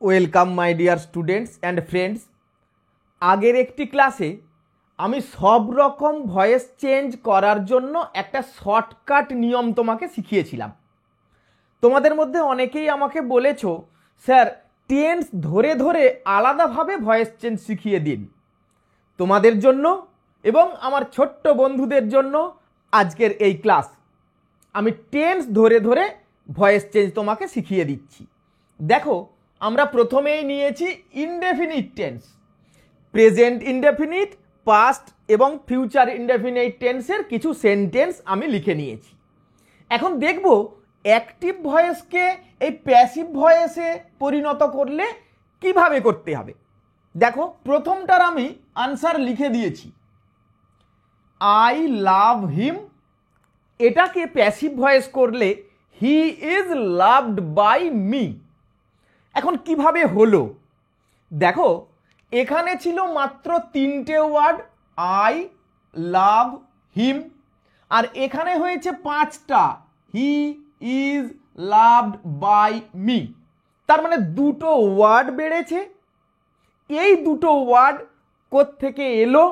Welcome my dear students and friends. আগের একটি ক্লাসে আমি সব রকম ভয়েস চেঞ্জ করার জন্য একটা শর্টকাট নিয়ম তোমাকে শিখিয়েছিলাম। তোমাদের মধ্যে অনেকেই আমাকে বলেছো, স্যার টেন্স ধরে ধরে আলাদাভাবে ভয়েস চেঞ্জ শিখিয়ে দিন। তোমাদের জন্য এবং আমার ছোট্ট বন্ধুদের জন্য আজকের এই ক্লাস। আমি টেন্স ধরে ধরে ভয়েস চেঞ্জ তোমাকে শিখিয়ে দিচ্ছি। দেখো, আমরা প্রথমেই নিয়েছি indefinite tense, present indefinite, past এবং ফিউচার ইনডেফিনিট টেন্সের কিছু সেন্টেন্স আমি লিখে নিয়েছি। এখন দেখব অ্যাক্টিভ ভয়েসকে এই প্যাসিভ ভয়েসে পরিণত করলে কিভাবে করতে হবে। দেখো, প্রথমটার আমি আনসার লিখে দিয়েছি, আই লাভ হিম। এটাকে প্যাসিভ ভয়েস করলে he is loved by me. এখন কিভাবে হলো দেখো, এখানে ছিল মাত্র তিনটে ওয়ার্ড, আই লাভ হিম, আর এখানে হয়েছে পাঁচটা, he is loved by me. তার মানে দুটো ওয়ার্ড বেড়েছে। এই দুটো ওয়ার্ড কোত্থেকে এলো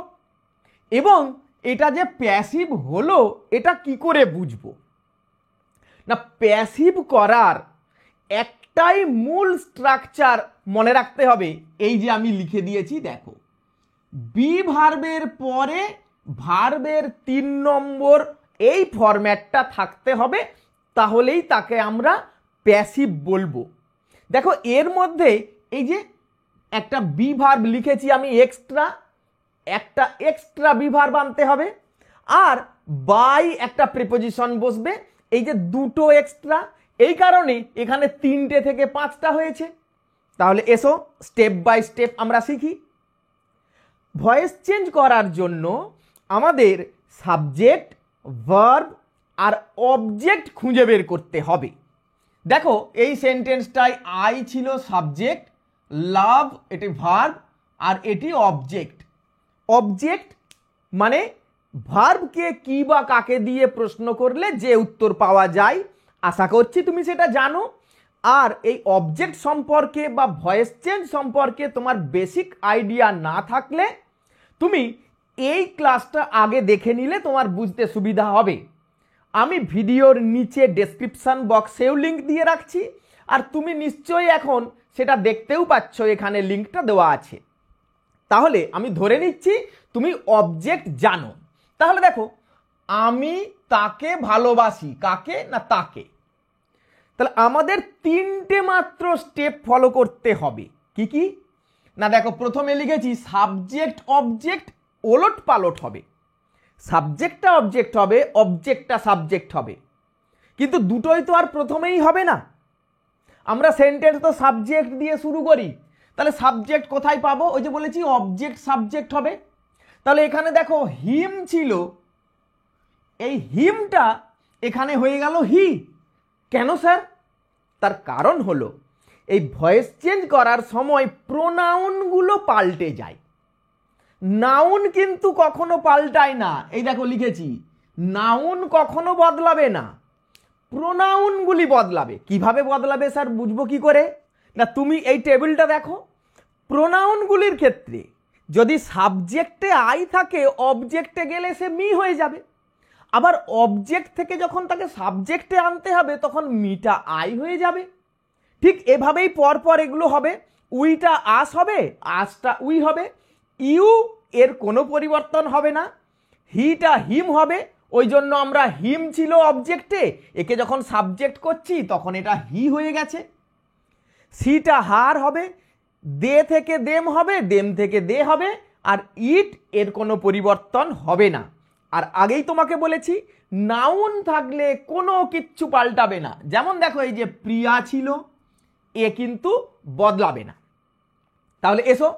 এবং এটা যে প্যাসিভ হলো এটা কি করে বুঝবো? না, প্যাসিভ করার একটাই মূল স্ট্রাকচার মনে রাখতে হবে। এই যে আমি লিখে দিয়েছি দেখো, বি ভার্বের পরে ভার্বের 3 নম্বর এই ফরম্যাটটা থাকতে হবে, তাহলেই তাকে আমরা প্যাসিভ বলবো। দেখো, এর মধ্যে এই যে একটা বি ভার্ব লিখেছি আমি এক্সট্রা, একটা এক্সট্রা বি ভার্ব আনতে হবে, আর বাই একটা প্রিপোজিশন বসবে। এই যে দুটো এক্সট্রা, এই কারণে এখানে 3টে থেকে 5টা হয়েছে। তাহলে এসো স্টেপ বাই স্টেপ আমরা শিখি। ভয়েস চেঞ্জ করার জন্য আমাদের সাবজেক্ট, ভার্ব আর অবজেক্ট খুঁজে বের করতে হবে। দেখো, এই সেন্টেন্সটায় আই ছিল সাবজেক্ট, লাভ এটি ভার্ব, আর এটি অবজেক্ট। অবজেক্ট মানে ভার্বকে কি বা কাকে দিয়ে প্রশ্ন করলে যে উত্তর পাওয়া যায়। আশা করছি তুমি সেটা জানো। আর এই অবজেক্ট সম্পর্কে বা ভয়েস চেঞ্জ সম্পর্কে তোমার বেসিক আইডিয়া না থাকলে তুমি এই ক্লাসটা আগে দেখে নিলে তোমার বুঝতে সুবিধা হবে। আমি ভিডিওর নিচে ডেসক্রিপশন বক্সেও লিঙ্ক দিয়ে রাখছি, আর তুমি নিশ্চয়ই এখন সেটা দেখতেও পাচ্ছ, এখানে লিঙ্কটা দেওয়া আছে। তাহলে আমি ধরে নিচ্ছি তুমি অবজেক্ট জানো। তাহলে দেখো, আমি তাকে ভালোবাসি, কাকে? না তাকে। তাহলে আমাদের 3টে মাত্র স্টেপ ফলো করতে হবে। কি কি? না দেখো, প্রথমে লিখেছি সাবজেক্ট অবজেক্ট ওলট পালট হবে। সাবজেক্টটা অবজেক্ট হবে, অবজেক্টটা সাবজেক্ট হবে, কিন্তু দুটোই তো আর প্রথমেই হবে না। আমরা সেন্টেন্স তো সাবজেক্ট দিয়ে শুরু করি, তাহলে সাবজেক্ট কোথায় পাবো? ওই যে বলেছি অবজেক্ট সাবজেক্ট হবে। তাহলে এখানে দেখো হিম ছিল, এই হিমটা এখানে হয়ে গেল হি। কেন স্যার? তার কারণ হলো এই ভয়েস চেঞ্জ করার সময় প্রোনাউনগুলো পাল্টে যায়, নাউন কিন্তু কখনো পাল্টায় না। এই দেখো লিখেছি, নাউন কখনো বদলাবে না, প্রোনাউনগুলি বদলাবে। কিভাবে বদলাবে স্যার, বুঝবো কি করে? না, তুমি এই টেবিলটা দেখো, প্রোনাউনগুলির ক্ষেত্রে যদি সাবজেক্টে আই থাকে, অবজেক্টে গেলে সে মি হয়ে যাবে। আবার অবজেক্ট থেকে যখন তাকে সাবজেক্টে আনতে হবে তখন মিটা আই হয়ে যাবে। ঠিক এভাবেই পরপর এগুলো হবে। উইটা আস হবে, আসটা উই হবে, ইউ এর কোনো পরিবর্তন হবে না, হিটা হিম হবে। ওই জন্য আমরা হিম ছিল অবজেক্টে, একে যখন সাবজেক্ট করছি তখন এটা হি হয়ে গেছে। সিটা হার হবে, দে থেকে দেম হবে, দেম থেকে দে হবে, আর ইট এর কোনো পরিবর্তন হবে না। আর আগেই তোমাকে বলেছি নাউন থাকলে কোনো কিচ্ছু পাল্টাবে না। যেমন দেখো, এই যে প্রিয়া ছিল, এ কিন্তু বদলাবে না। তাহলে এসো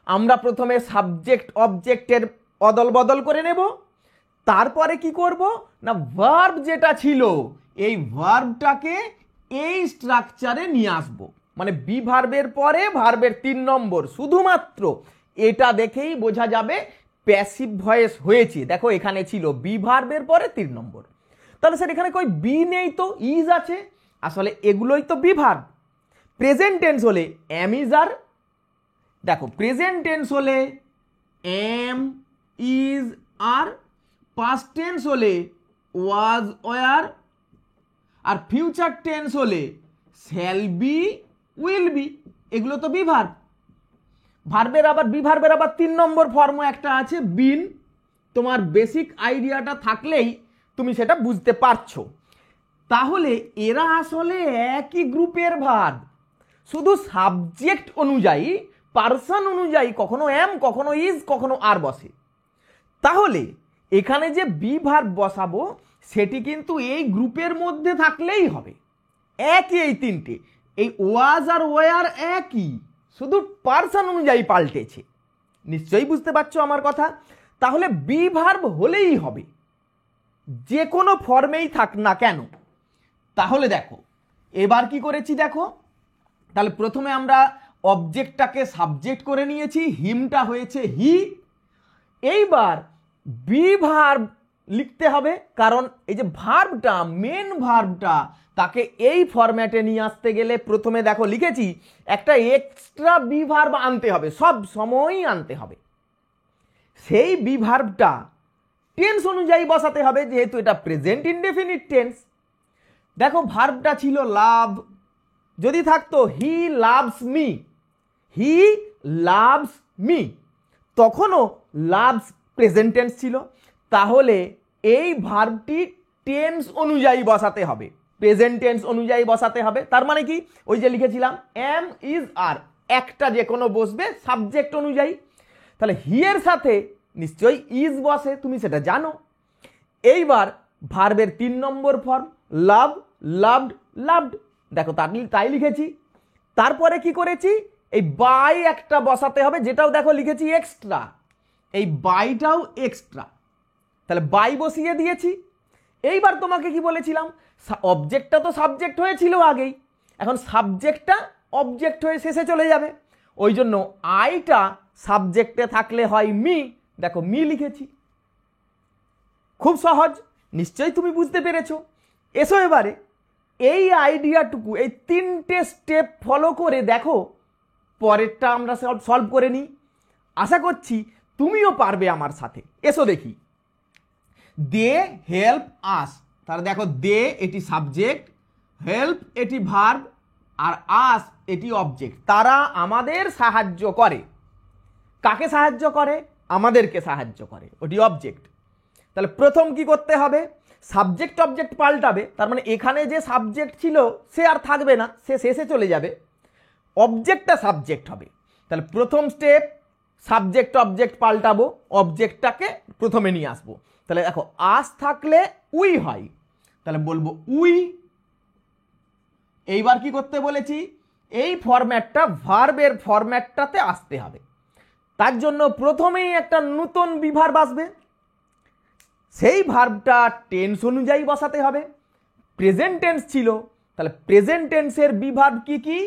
আমরা প্রথমে সাবজেক্ট অবজেক্টের অদল বদল করে নেব। তারপরে কি করব? না, ভার্ব যেটা ছিল এই ভার্বটাকে এই স্ট্রাকচারে নিয়ে আসব। মানে বি ভার্বের পরে ভার্বের 3 নম্বর, শুধুমাত্র এটা দেখেই বোঝা যাবে প্যাসিভ ভয়েস হয়েছে। দেখো এখানে ছিল বি ভার্বের পরে 3 নম্বর। তাহলে স্যার এখানে কই বি নেই তো, ইজ আছে। আসলে এগুলোই তো বি ভার্ব। প্রেজেন্ট টেন্স হলে এম ইজ আর, দেখো প্রেজেন্ট টেন্স হলে am is are, past tense হলে ওয়াজ ওয়ার, আর ফিউচার টেন্স হলে শ্যাল বি উইল বি। এগুলো তো বি ভার্ব। ভার্বের আবার বি ভার্বের আবার 3 নম্বর ফর্ম একটা আছে বিন। তোমার বেসিক আইডিয়াটা থাকলেই তুমি সেটা বুঝতে পারছো। তাহলে এরা আসলে একই গ্রুপের ভার্ব, শুধু সাবজেক্ট অনুযায়ী পার্সন অনুযায়ী কখনো এম কখনো ইজ কখনো আর বসে। তাহলে এখানে যে বি ভার্ব বসাবো সেটি কিন্তু এই গ্রুপের মধ্যে থাকলেই হবে। একই এই তিনটে, এই ওয়াজ আর ওয়ার একই, শুধু পার্সন অনুযায়ী পাল্টেছে। নিশ্চয়ই বুঝতে পারছো আমার কথা? তাহলে বি ভার্ব হলেই হবে, যে কোনো ফর্মেই থাক না কেন। তাহলে দেখো এবার কি করেছি দেখো, তাহলে প্রথমে আমরা অবজেক্টটাকে সাবজেক্ট করে নিয়েছি, হিমটা হয়েছে হি। এইবার বি ভার্ব লিখতে হবে, কারণ এই যে ভার্বটা মেন ভার্বটা তাকে এই ফরম্যাটে নিয়ে আসতে গেলে প্রথমে দেখো লিখেছি একটা এক্সট্রা বি ভার্ব আনতে হবে, সব সময়ই আনতে হবে। সেই বি ভার্বটা টেন্স অনুযায়ী বসাতে হবে, যেহেতু এটা প্রেজেন্ট ইনডেফিনিট টেন্স। দেখো ভার্বটা ছিল লাভ, যদি থাকতো he loves me, he loves me, তখনও লাভস প্রেজেন্ট টেন্স ছিল। তাহলে এই ভার্বটি টেন্স অনুযায়ী বসাতে হবে, প্রেজেন্ট টেন্স অনুযায়ী বসাতে হবে। তার মানে কি, ওই যে লিখেছিলাম এম ইজ আর, একটা যে কোনো বসবে সাবজেক্ট অনুযায়ী। তাহলে হি এর সাথে নিশ্চয়ই ইজ বসে, তুমি সেটা জানো। এইবার ভার্বের 3 নম্বর ফর্ম লাভ, লাভড, লাভড, দেখো তাই লিখেছি। তারপরে কি করেছি, এই বাই একটা বসাতে হবে, যেটাও দেখো লিখেছি এক্সট্রা, এই বাইটাও এক্সট্রা। তাহলে বাই বসিয়ে দিয়েছি। এইবার তোমাকে কি বলেছিলাম, অবজেক্টটা তো সাবজেক্ট হয়েছিল আগেই, এখন সাবজেক্টটা অবজেক্ট হয়ে শেষে চলে যাবে। ওই জন্য আইটা সাবজেক্টে থাকলে হয় মি, দেখো মি লিখেছি। খুব সহজ, নিশ্চয়ই তুমি বুঝতে পেরেছো। এসো এবারে এই আইডিয়াটুকু, এই 3টে স্টেপ ফলো করে দেখো পরেরটা আমরা সলভ করে নিই। আশা করছি তুমিও পারবে আমার সাথে। এসো দেখি। দে হেল্প আস, তাহলে দেখো দে এটি সাবজেক্ট, হেল্প এটি ভার্ব, আর আস এটি অবজেক্ট। তারা আমাদের সাহায্য করে। কাকে সাহায্য করে? আমাদেরকে সাহায্য করে, ওটি অবজেক্ট। তাহলে প্রথম কি করতে হবে, সাবজেক্ট অবজেক্ট পাল্টাবে। তার মানে এখানে যে সাবজেক্ট ছিল সে আর থাকবে না, সে শেষে চলে যাবে, অবজেক্টটা সাবজেক্ট হবে। তাহলে প্রথম স্টেপ সাবজেক্ট অবজেক্ট পাল্টাবো, অবজেক্টটাকে প্রথমে নিয়ে আসবো। তাহলে দেখো আস থাকলে উই হয়, তাহলে বলবো উই। এইবার কি করতে বলেছি, এই ফরম্যাটটা ভার্বের ফরম্যাটটাতে আসতে হবে। তার জন্য প্রথমেই একটা নতুন বি ভার্ব আসবে, সেই ভার্বটা টেন্স অনুযায়ী বসাতে হবে। প্রেজেন্ট টেন্স ছিল, তাহলে প্রেজেন্ট টেন্সের বি ভার্ব কি কি,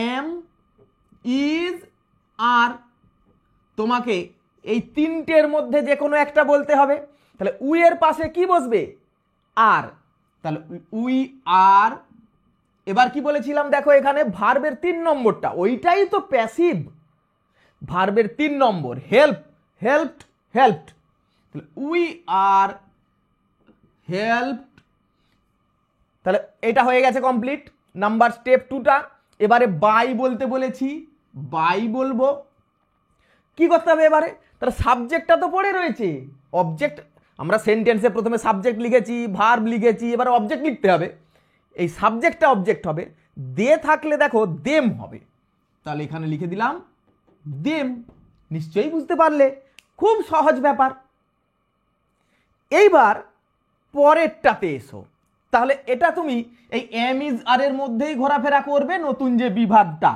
এম ইজ আর। তোমাকে এই 3টের মধ্যে যে কোনো একটা বলতে হবে। তাহলে উই এর পাশে কি বসবে, আর, তাহলে উই আর। এবার কি বলেছিলাম দেখো, এখানে ভার্বের 3 নম্বরটা, ওইটাই তো প্যাসিভ। ভার্বের 3 নম্বর help, helped, helped, we are helped. তাহলে এটা হয়ে গেছে কমপ্লিট। নাম্বার স্টেপ 2টা। এবারে বাই বলতে বলেছি, বাই বলবো। কি করতে হবে এবারে, তাহলে সাবজেক্টটা তো পড়ে রয়েছে, অবজেক্ট আমরা সেন্টেন্সে প্রথমে সাবজেক্ট লিখেছি, ভার্ব লিখেছি, এবার অবজেক্ট লিখতে হবে। এই সাবজেক্টটা অবজেক্ট হবে, দে থাকলে দেখো দেম হবে। তাহলে এখানে লিখে দিলাম দেম। নিশ্চয়ই বুঝতে পারলে, খুব সহজ ব্যাপার। এইবার পরেরটাতে এসো। তাহলে এটা তুমি এই এম ইজ আর এর মধ্যেই ঘোরাফেরা করবে, নতুন যে বিভাগটা।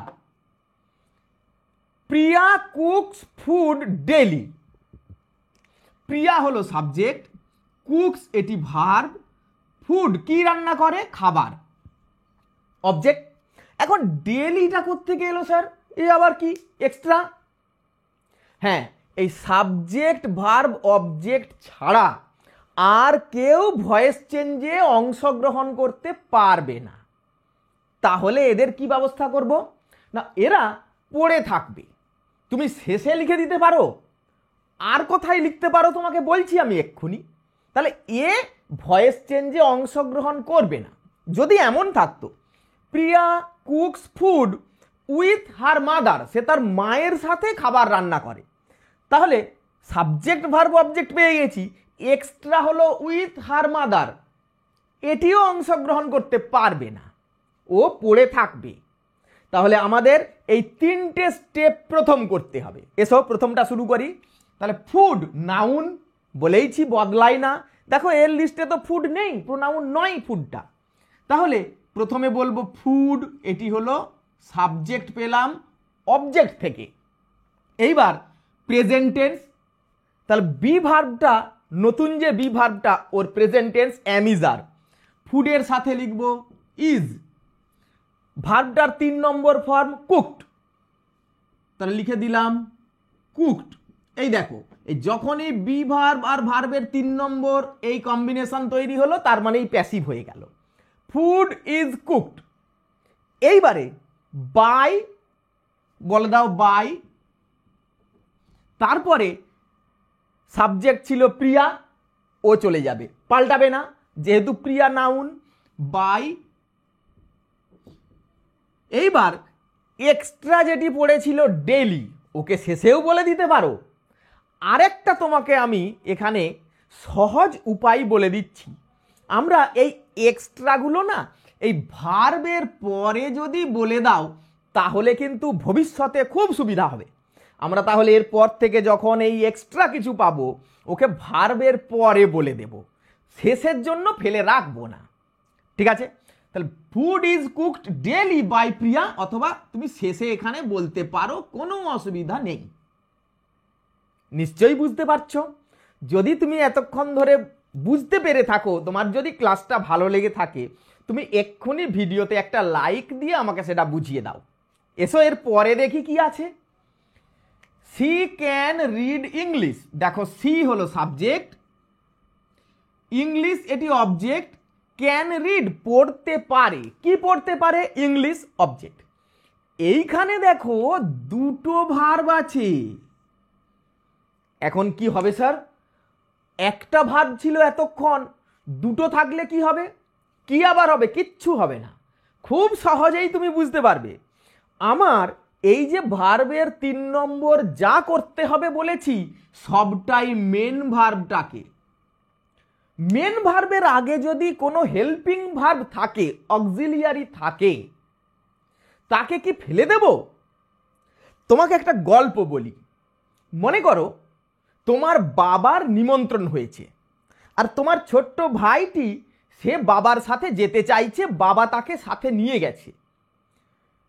প্রিয়া কুকস ফুড ডেইলি। প্রিয়া হলো সাবজেক্ট, কুকস এটি ভার্ব, ফুড কি রান্না করে, খাবার, অবজেক্ট। এখন ডেইলিটা কোত্থেকে এলো স্যার, এ আবার কি এক্সট্রা? হ্যাঁ, এই সাবজেক্ট ভার্ব অবজেক্ট ছাড়া আর কেউ ভয়েস চেঞ্জে অংশগ্রহণ করতে পারবে না। তাহলে এদের কি ব্যবস্থা করব না, এরা পড়ে থাকবে। তুমি শেষে লিখে দিতে পারো, আর কোথায় লিখতে পারো তোমাকে বলছি আমি এক্ষুনি। তাহলে এ ভয়েস চেঞ্জে অংশগ্রহণ করবে না। যদি এমন থাকতো Priya cooks food with her mother, সে তার মায়ের সাথে খাবার রান্না করে, তাহলে সাবজেক্ট ভার্ব অবজেক্ট পেয়ে গেছি, এক্সট্রা হলো উইথ হার মাদার, এটিও অংশগ্রহণ করতে পারবে না, ও পড়ে থাকবে। তাহলে আমাদের এই তিনটে স্টেপ প্রথম করতে হবে। এসব প্রথমটা শুরু করি। তাহলে ফুড নাউন বলেইছি, বদলাই না। দেখো এর লিস্টে তো ফুড নেই, প্রোনাউন নয় ফুডটা। তাহলে প্রথমে বলবো ফুড, এটি হলো সাবজেক্ট পেলাম অবজেক্ট থেকে। এইবার প্রেজেন্ট টেন্স, তাহলে বি ভার্বটা, নতুন যে বি ভার্বটা, ওর present tense am is are, ফুডের সাথে লিখব ইজ। ভার্বটার 3 নম্বর ফর্ম কুকড, তাহলে লিখে দিলাম কুকড। এই দেখো, এই যখনই বি ভার্ব আর ভার্বের 3 নম্বর এই কম্বিনেশন তৈরি হলো, তার মানে এই প্যাসিভ হয়ে গেল, ফুড ইজ কুকড। এইবারে বাই বলে দাও, বাই, তারপরে সাবজেক্ট ছিল প্রিয়া, ও চলে যাবে, পাল্টাবে না যেহেতু প্রিয়া নাউন, বাই। এইবার এক্সট্রা যেটি পড়েছিল ডেইলি, ওকে শেষেও বলে দিতে পারো। আরেকটা তোমাকে আমি এখানে সহজ উপায় বলে দিচ্ছি। আমরা এই এক্সট্রাগুলো না এই ভার্বের পরে যদি বলে দাও, তাহলে কিন্তু ভবিষ্যতে খুব সুবিধা হবে। আমরা তাহলে এরপর থেকে যখন এই এক্সট্রা কিছু পাবো, ওকে ভার্বের পরে বলে দেব, শেষের জন্য ফেলে রাখবো না। ঠিক আছে? তাহলে food is cooked daily by Priya, অথবা তুমি শেষে এখানে বলতে পারো, কোনো অসুবিধা নেই। নিশ্চয়ই বুঝতে পারছো। যদি তুমি এতক্ষণ ধরে বুঝতে পেরে থাকো, তোমার যদি ক্লাসটা ভালো লেগে থাকে, তুমি এক্ষুনি ভিডিওতে একটা লাইক দিয়ে আমাকে সেটা বুঝিয়ে দাও। এসো এর পরে দেখি কি আছে। She can read English. দেখো সি হলো সাবজেক্ট, ইংলিশ এটি অবজেক্ট, ক্যান রিড পড়তে পারে। কি পড়তে পারে? English object. এইখানে দেখো দুটো ভার্ব আছে। এখন কি হবে স্যার? একটা ভার্ব ছিল এতক্ষণ, দুটো থাকলে কি হবে? কি আবার হবে? কিচ্ছু হবে না, খুব সহজেই তুমি বুঝতে পারবে। আমার এই যে ভার্বের 3 নম্বর যা করতে হবে বলেছি, সবটাই মেন ভার্বটাকে। মেন ভার্বের আগে যদি কোনো হেল্পিং ভার্ব থাকে, অক্সিলিয়ারি থাকে, তাকে কি ফেলে দেব? তোমাকে একটা গল্প বলি। মনে করো তোমার বাবার নিমন্ত্রণ হয়েছে, আর তোমার ছোট্ট ভাইটি সে বাবার সাথে যেতে চাইছে, বাবা তাকে সাথে নিয়ে গেছে।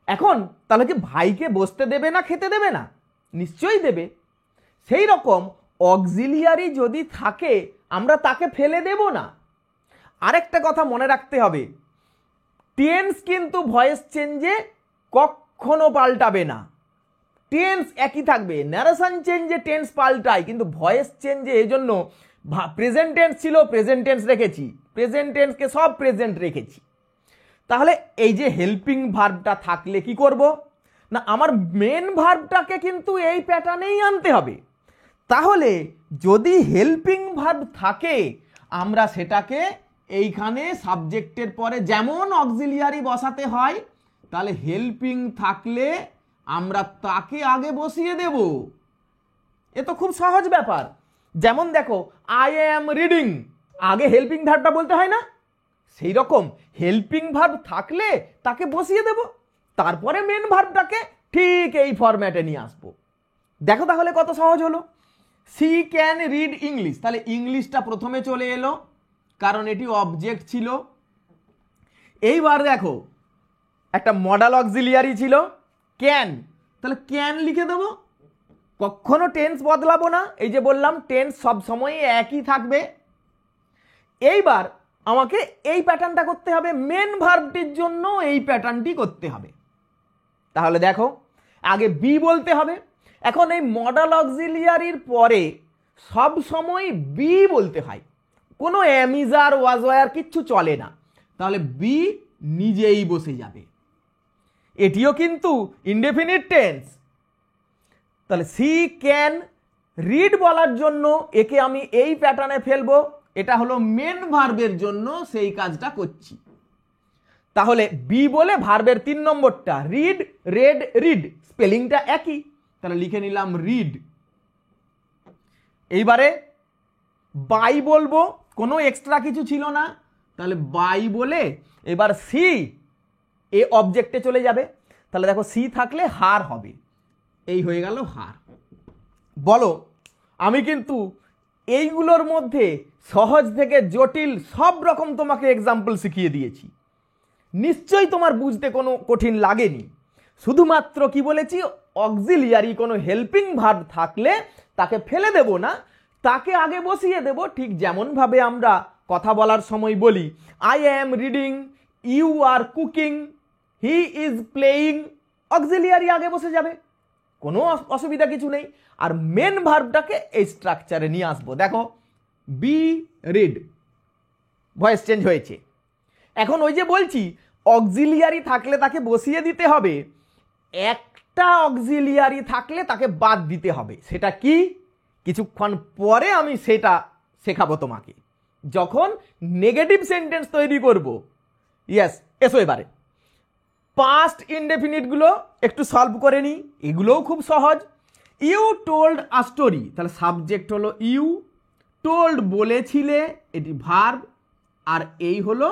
এখন তাহলে কি ভাইকে বসতে দেবে না, খেতে দেবে না? নিশ্চয়ই দেবে। সেই রকম অক্সিলিয়ারি যদি থাকে, আমরা তাকে ফেলে দেব না। আরেকটা কথা মনে রাখতে হবে, টেন্স কিন্তু ভয়েস চেঞ্জে কখনো পাল্টাবে না, টেন্স একই থাকবে। ন্যারেশন চেঞ্জে টেন্স পাল্টায়, কিন্তু ভয়েস চেঞ্জে এই জন্য প্রেজেন্ট টেন্স ছিল প্রেজেন্ট টেন্স রেখেছি, প্রেজেন্ট টেন্সকে সব প্রেজেন্ট রেখেছি। তাহলে এই যে হেল্পিং ভার্বটা থাকলে কি করব না, আমার মেন ভার্বটাকে কিন্তু এই প্যাটার্নেই আনতে হবে। তাহলে যদি হেল্পিং ভার্ব থাকে, আমরা সেটাকে এইখানে সাবজেক্টের পরে যেমন অক্সিলিয়ারি বসাতে হয়, তাহলে হেল্পিং থাকলে আমরা তাকে আগে বসিয়ে দেব। এ তো খুব সহজ ব্যাপার। যেমন দেখো আই অ্যাম রিডিং, আগে হেল্পিং ভার্বটা বলতে হয় না? সেই রকম হেল্পিং ভার্ব থাকলে তাকে বসিয়ে দেব, তারপরে মেন ভার্বটাকে ঠিক এই ফরম্যাটে নিয়ে আসবো। দেখো তাহলে কত সহজ হলো। সি ক্যান রিড ইংলিশ, তাহলে ইংলিশটা প্রথমে চলে এলো, কারণ এটি অবজেক্ট ছিল। এইবার দেখো একটা মডাল অক্সিলিয়ারি ছিল ক্যান, তাহলে ক্যান লিখে দেবো, কখনো টেন্স বদলাবো না। এই যে বললাম টেন্স সব সময় একই থাকবে। এইবার আমাকে এই প্যাটার্নটা করতে হবে, মেন ভার্বটির জন্য এই প্যাটার্নটি করতে হবে। তাহলে দেখো আগে বি বলতে হবে। এখন এই মডাল অক্সিলিয়ারির পরে সব সময় বি বলতে হয়, কোনো অ্যামিজার ওয়াজওয়ার কিচ্ছু চলে না। তাহলে বি নিজেই বসে যাবে। এটিও কিন্তু ইনডেফিনিট টেন্স। তাহলে সি ক্যান রিড বলার জন্য একে আমি এই প্যাটার্নে ফেলবো, এটা হলো মেন ভার্বের জন্য সেই কাজটা করছি। তাহলে বি বলে ভার্বের 3 নম্বরটা রিড, রেড, রিড, স্পেলিংটা একই, তাহলে লিখে নিলাম রিড। এইবারে বাই বলবো, কোনো এক্সট্রা কিছু ছিল না, তাহলে বাই বলে এবার সি এ অবজেক্টে চলে যাবে। তাহলে দেখো সি থাকলে হার হবে, এই হয়ে গেল হার। বলো, আমি কিন্তু এইগুলোর মধ্যে সহজ থেকে জটিল সব রকম তোমাকে এক্সাম্পল শিখিয়ে দিয়েছি, নিশ্চয়ই তোমার বুঝতে কোনো কঠিন লাগেনি। শুধুমাত্র কি বলেছি, অক্সিলিয়ারি কোনো হেল্পিং ভার্ব থাকলে তাকে ফেলে দেব না, তাকে আগে বসিয়ে দেব। ঠিক যেমনভাবে আমরা কথা বলার সময় বলি I am reading, you are cooking, he is playing, auxiliary আগে বসে যাবে, কোনো অসুবিধা কিছু নেই। আর মেন ভার্বটাকে এই স্ট্রাকচারে নিয়ে আসবো। দেখো বি রিড, ভয়েস চেঞ্জ হয়েছে। এখন ওই যে বলছি অক্সিলিয়ারি থাকলে তাকে বসিয়ে দিতে হবে, একটা অক্সিলিয়ারি থাকলে তাকে বাদ দিতে হবে। সেটা কি, কিছুক্ষণ পরে আমি সেটা শেখাবো তোমাকে, যখন নেগেটিভ সেন্টেন্স তৈরি করব। ইয়েস, এসো এবারে পাস্ট ইনডেফিনিটগুলো একটু সলভ করে নিই, এগুলোও খুব সহজ। ইউ টোল্ড আ স্টোরি, তাহলে সাবজেক্ট হলো ইউ, টোল্ড বলেছিলে, এটি ভার্ব, আর এই হলো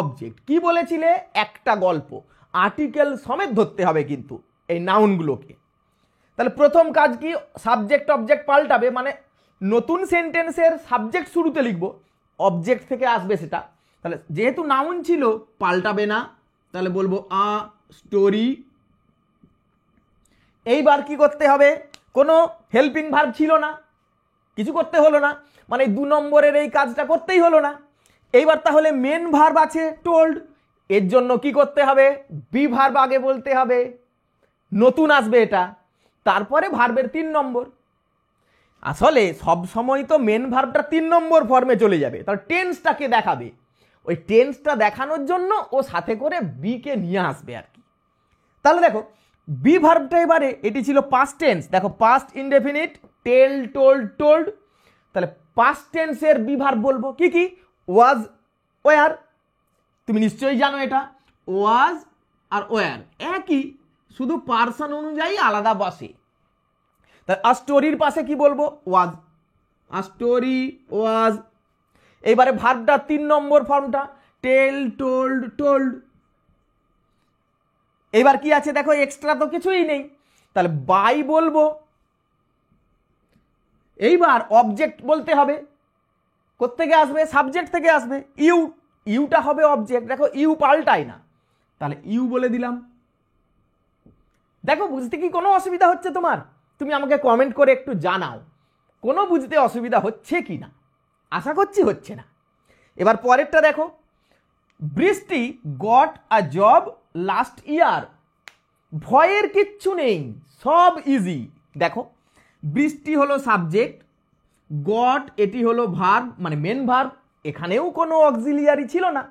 অবজেক্ট। কি বলেছিলে, একটা গল্প, আর্টিকেল সমেত ধরতে হবে কিন্তু এই নাউনগুলোকে। তাহলে প্রথম কাজ কি, সাবজেক্ট অবজেক্ট পাল্টাবে, মানে নতুন সেন্টেন্সের সাবজেক্ট শুরুতে লিখব, অবজেক্ট থেকে আসবে সেটা। তাহলে যেহেতু নাউন ছিল পাল্টাবে না, তাহলে বলবো আ স্টোরি। এইবার কি করতে হবে, কোনো হেল্পিং ভার্ব ছিল না, কিছু করতে হলো না, মানে 2 নম্বরের এই কাজটা করতেই হলো না। এইবার তাহলে মেন ভার্ব আছে টোল্ড, এর জন্য কি করতে হবে, বি ভার্ব আগে বলতে হবে, নতুন আসবে এটা, তারপরে ভার্বের 3 নম্বর। আসলে সব সময় তো মেন ভার্বটা 3 নম্বর ফর্মে চলে যাবে, তাহলে টেন্সটাকে দেখাবে, ওই টেন্সটা দেখানোর জন্য ও সাথে করে বি কে নিয়ে আসবে আর কি। তাহলে দেখো বি ভার্বটা এবারে, এটি ছিল পাস্ট টেন্স, দেখো পাস্ট ইনডেফিনিট, টেল, টোল্ড, টোল্ড। তাহলে পাস্ট টেন্সের বি ভার্ব বলবো কি কি, ওয়াজ, ওয়ার, তুমি নিশ্চয়ই জানো এটা, ওয়াজ আর ওয়ার একই, শুধু পার্সন অনুযায়ী আলাদা বসে। তাহলে আ স্টোরির পাশে কি বলবো, ওয়াজ, আ স্টোরি ওয়াজ। এইবারে ভার্বটা 3 নম্বর ফর্মটা টেল, টোল্ড, টোল্ড। এবার কি আছে দেখো, এক্সট্রা তো কিছুই নেই, তাহলে বাই বলবো। এইবার অবজেক্ট বলতে হবে, কোত্থেকে আসবে, সাবজেক্ট থেকে আসবে, ইউ, ইউটা হবে অবজেক্ট, দেখো ইউ পাল্টায় না, তাহলে ইউ বলে দিলাম। দেখো বুঝতে কি কোনো অসুবিধা হচ্ছে তোমার, তুমি আমাকে কমেন্ট করে একটু জানাও কোনো বুঝতে অসুবিধা হচ্ছে কি না, আশা করছি হচ্ছে না। এবার পরেরটা দেখো, বৃষ্টি got a job last year, ভয়ের কিচ্ছু নেই, সব ইজি। দেখো বৃষ্টি হলো সাবজেক্ট, গট এটি হলো ভার্ব, মানে মেন ভার্ব, এখানেও কোনো অক্সিলিয়ারি ছিল না।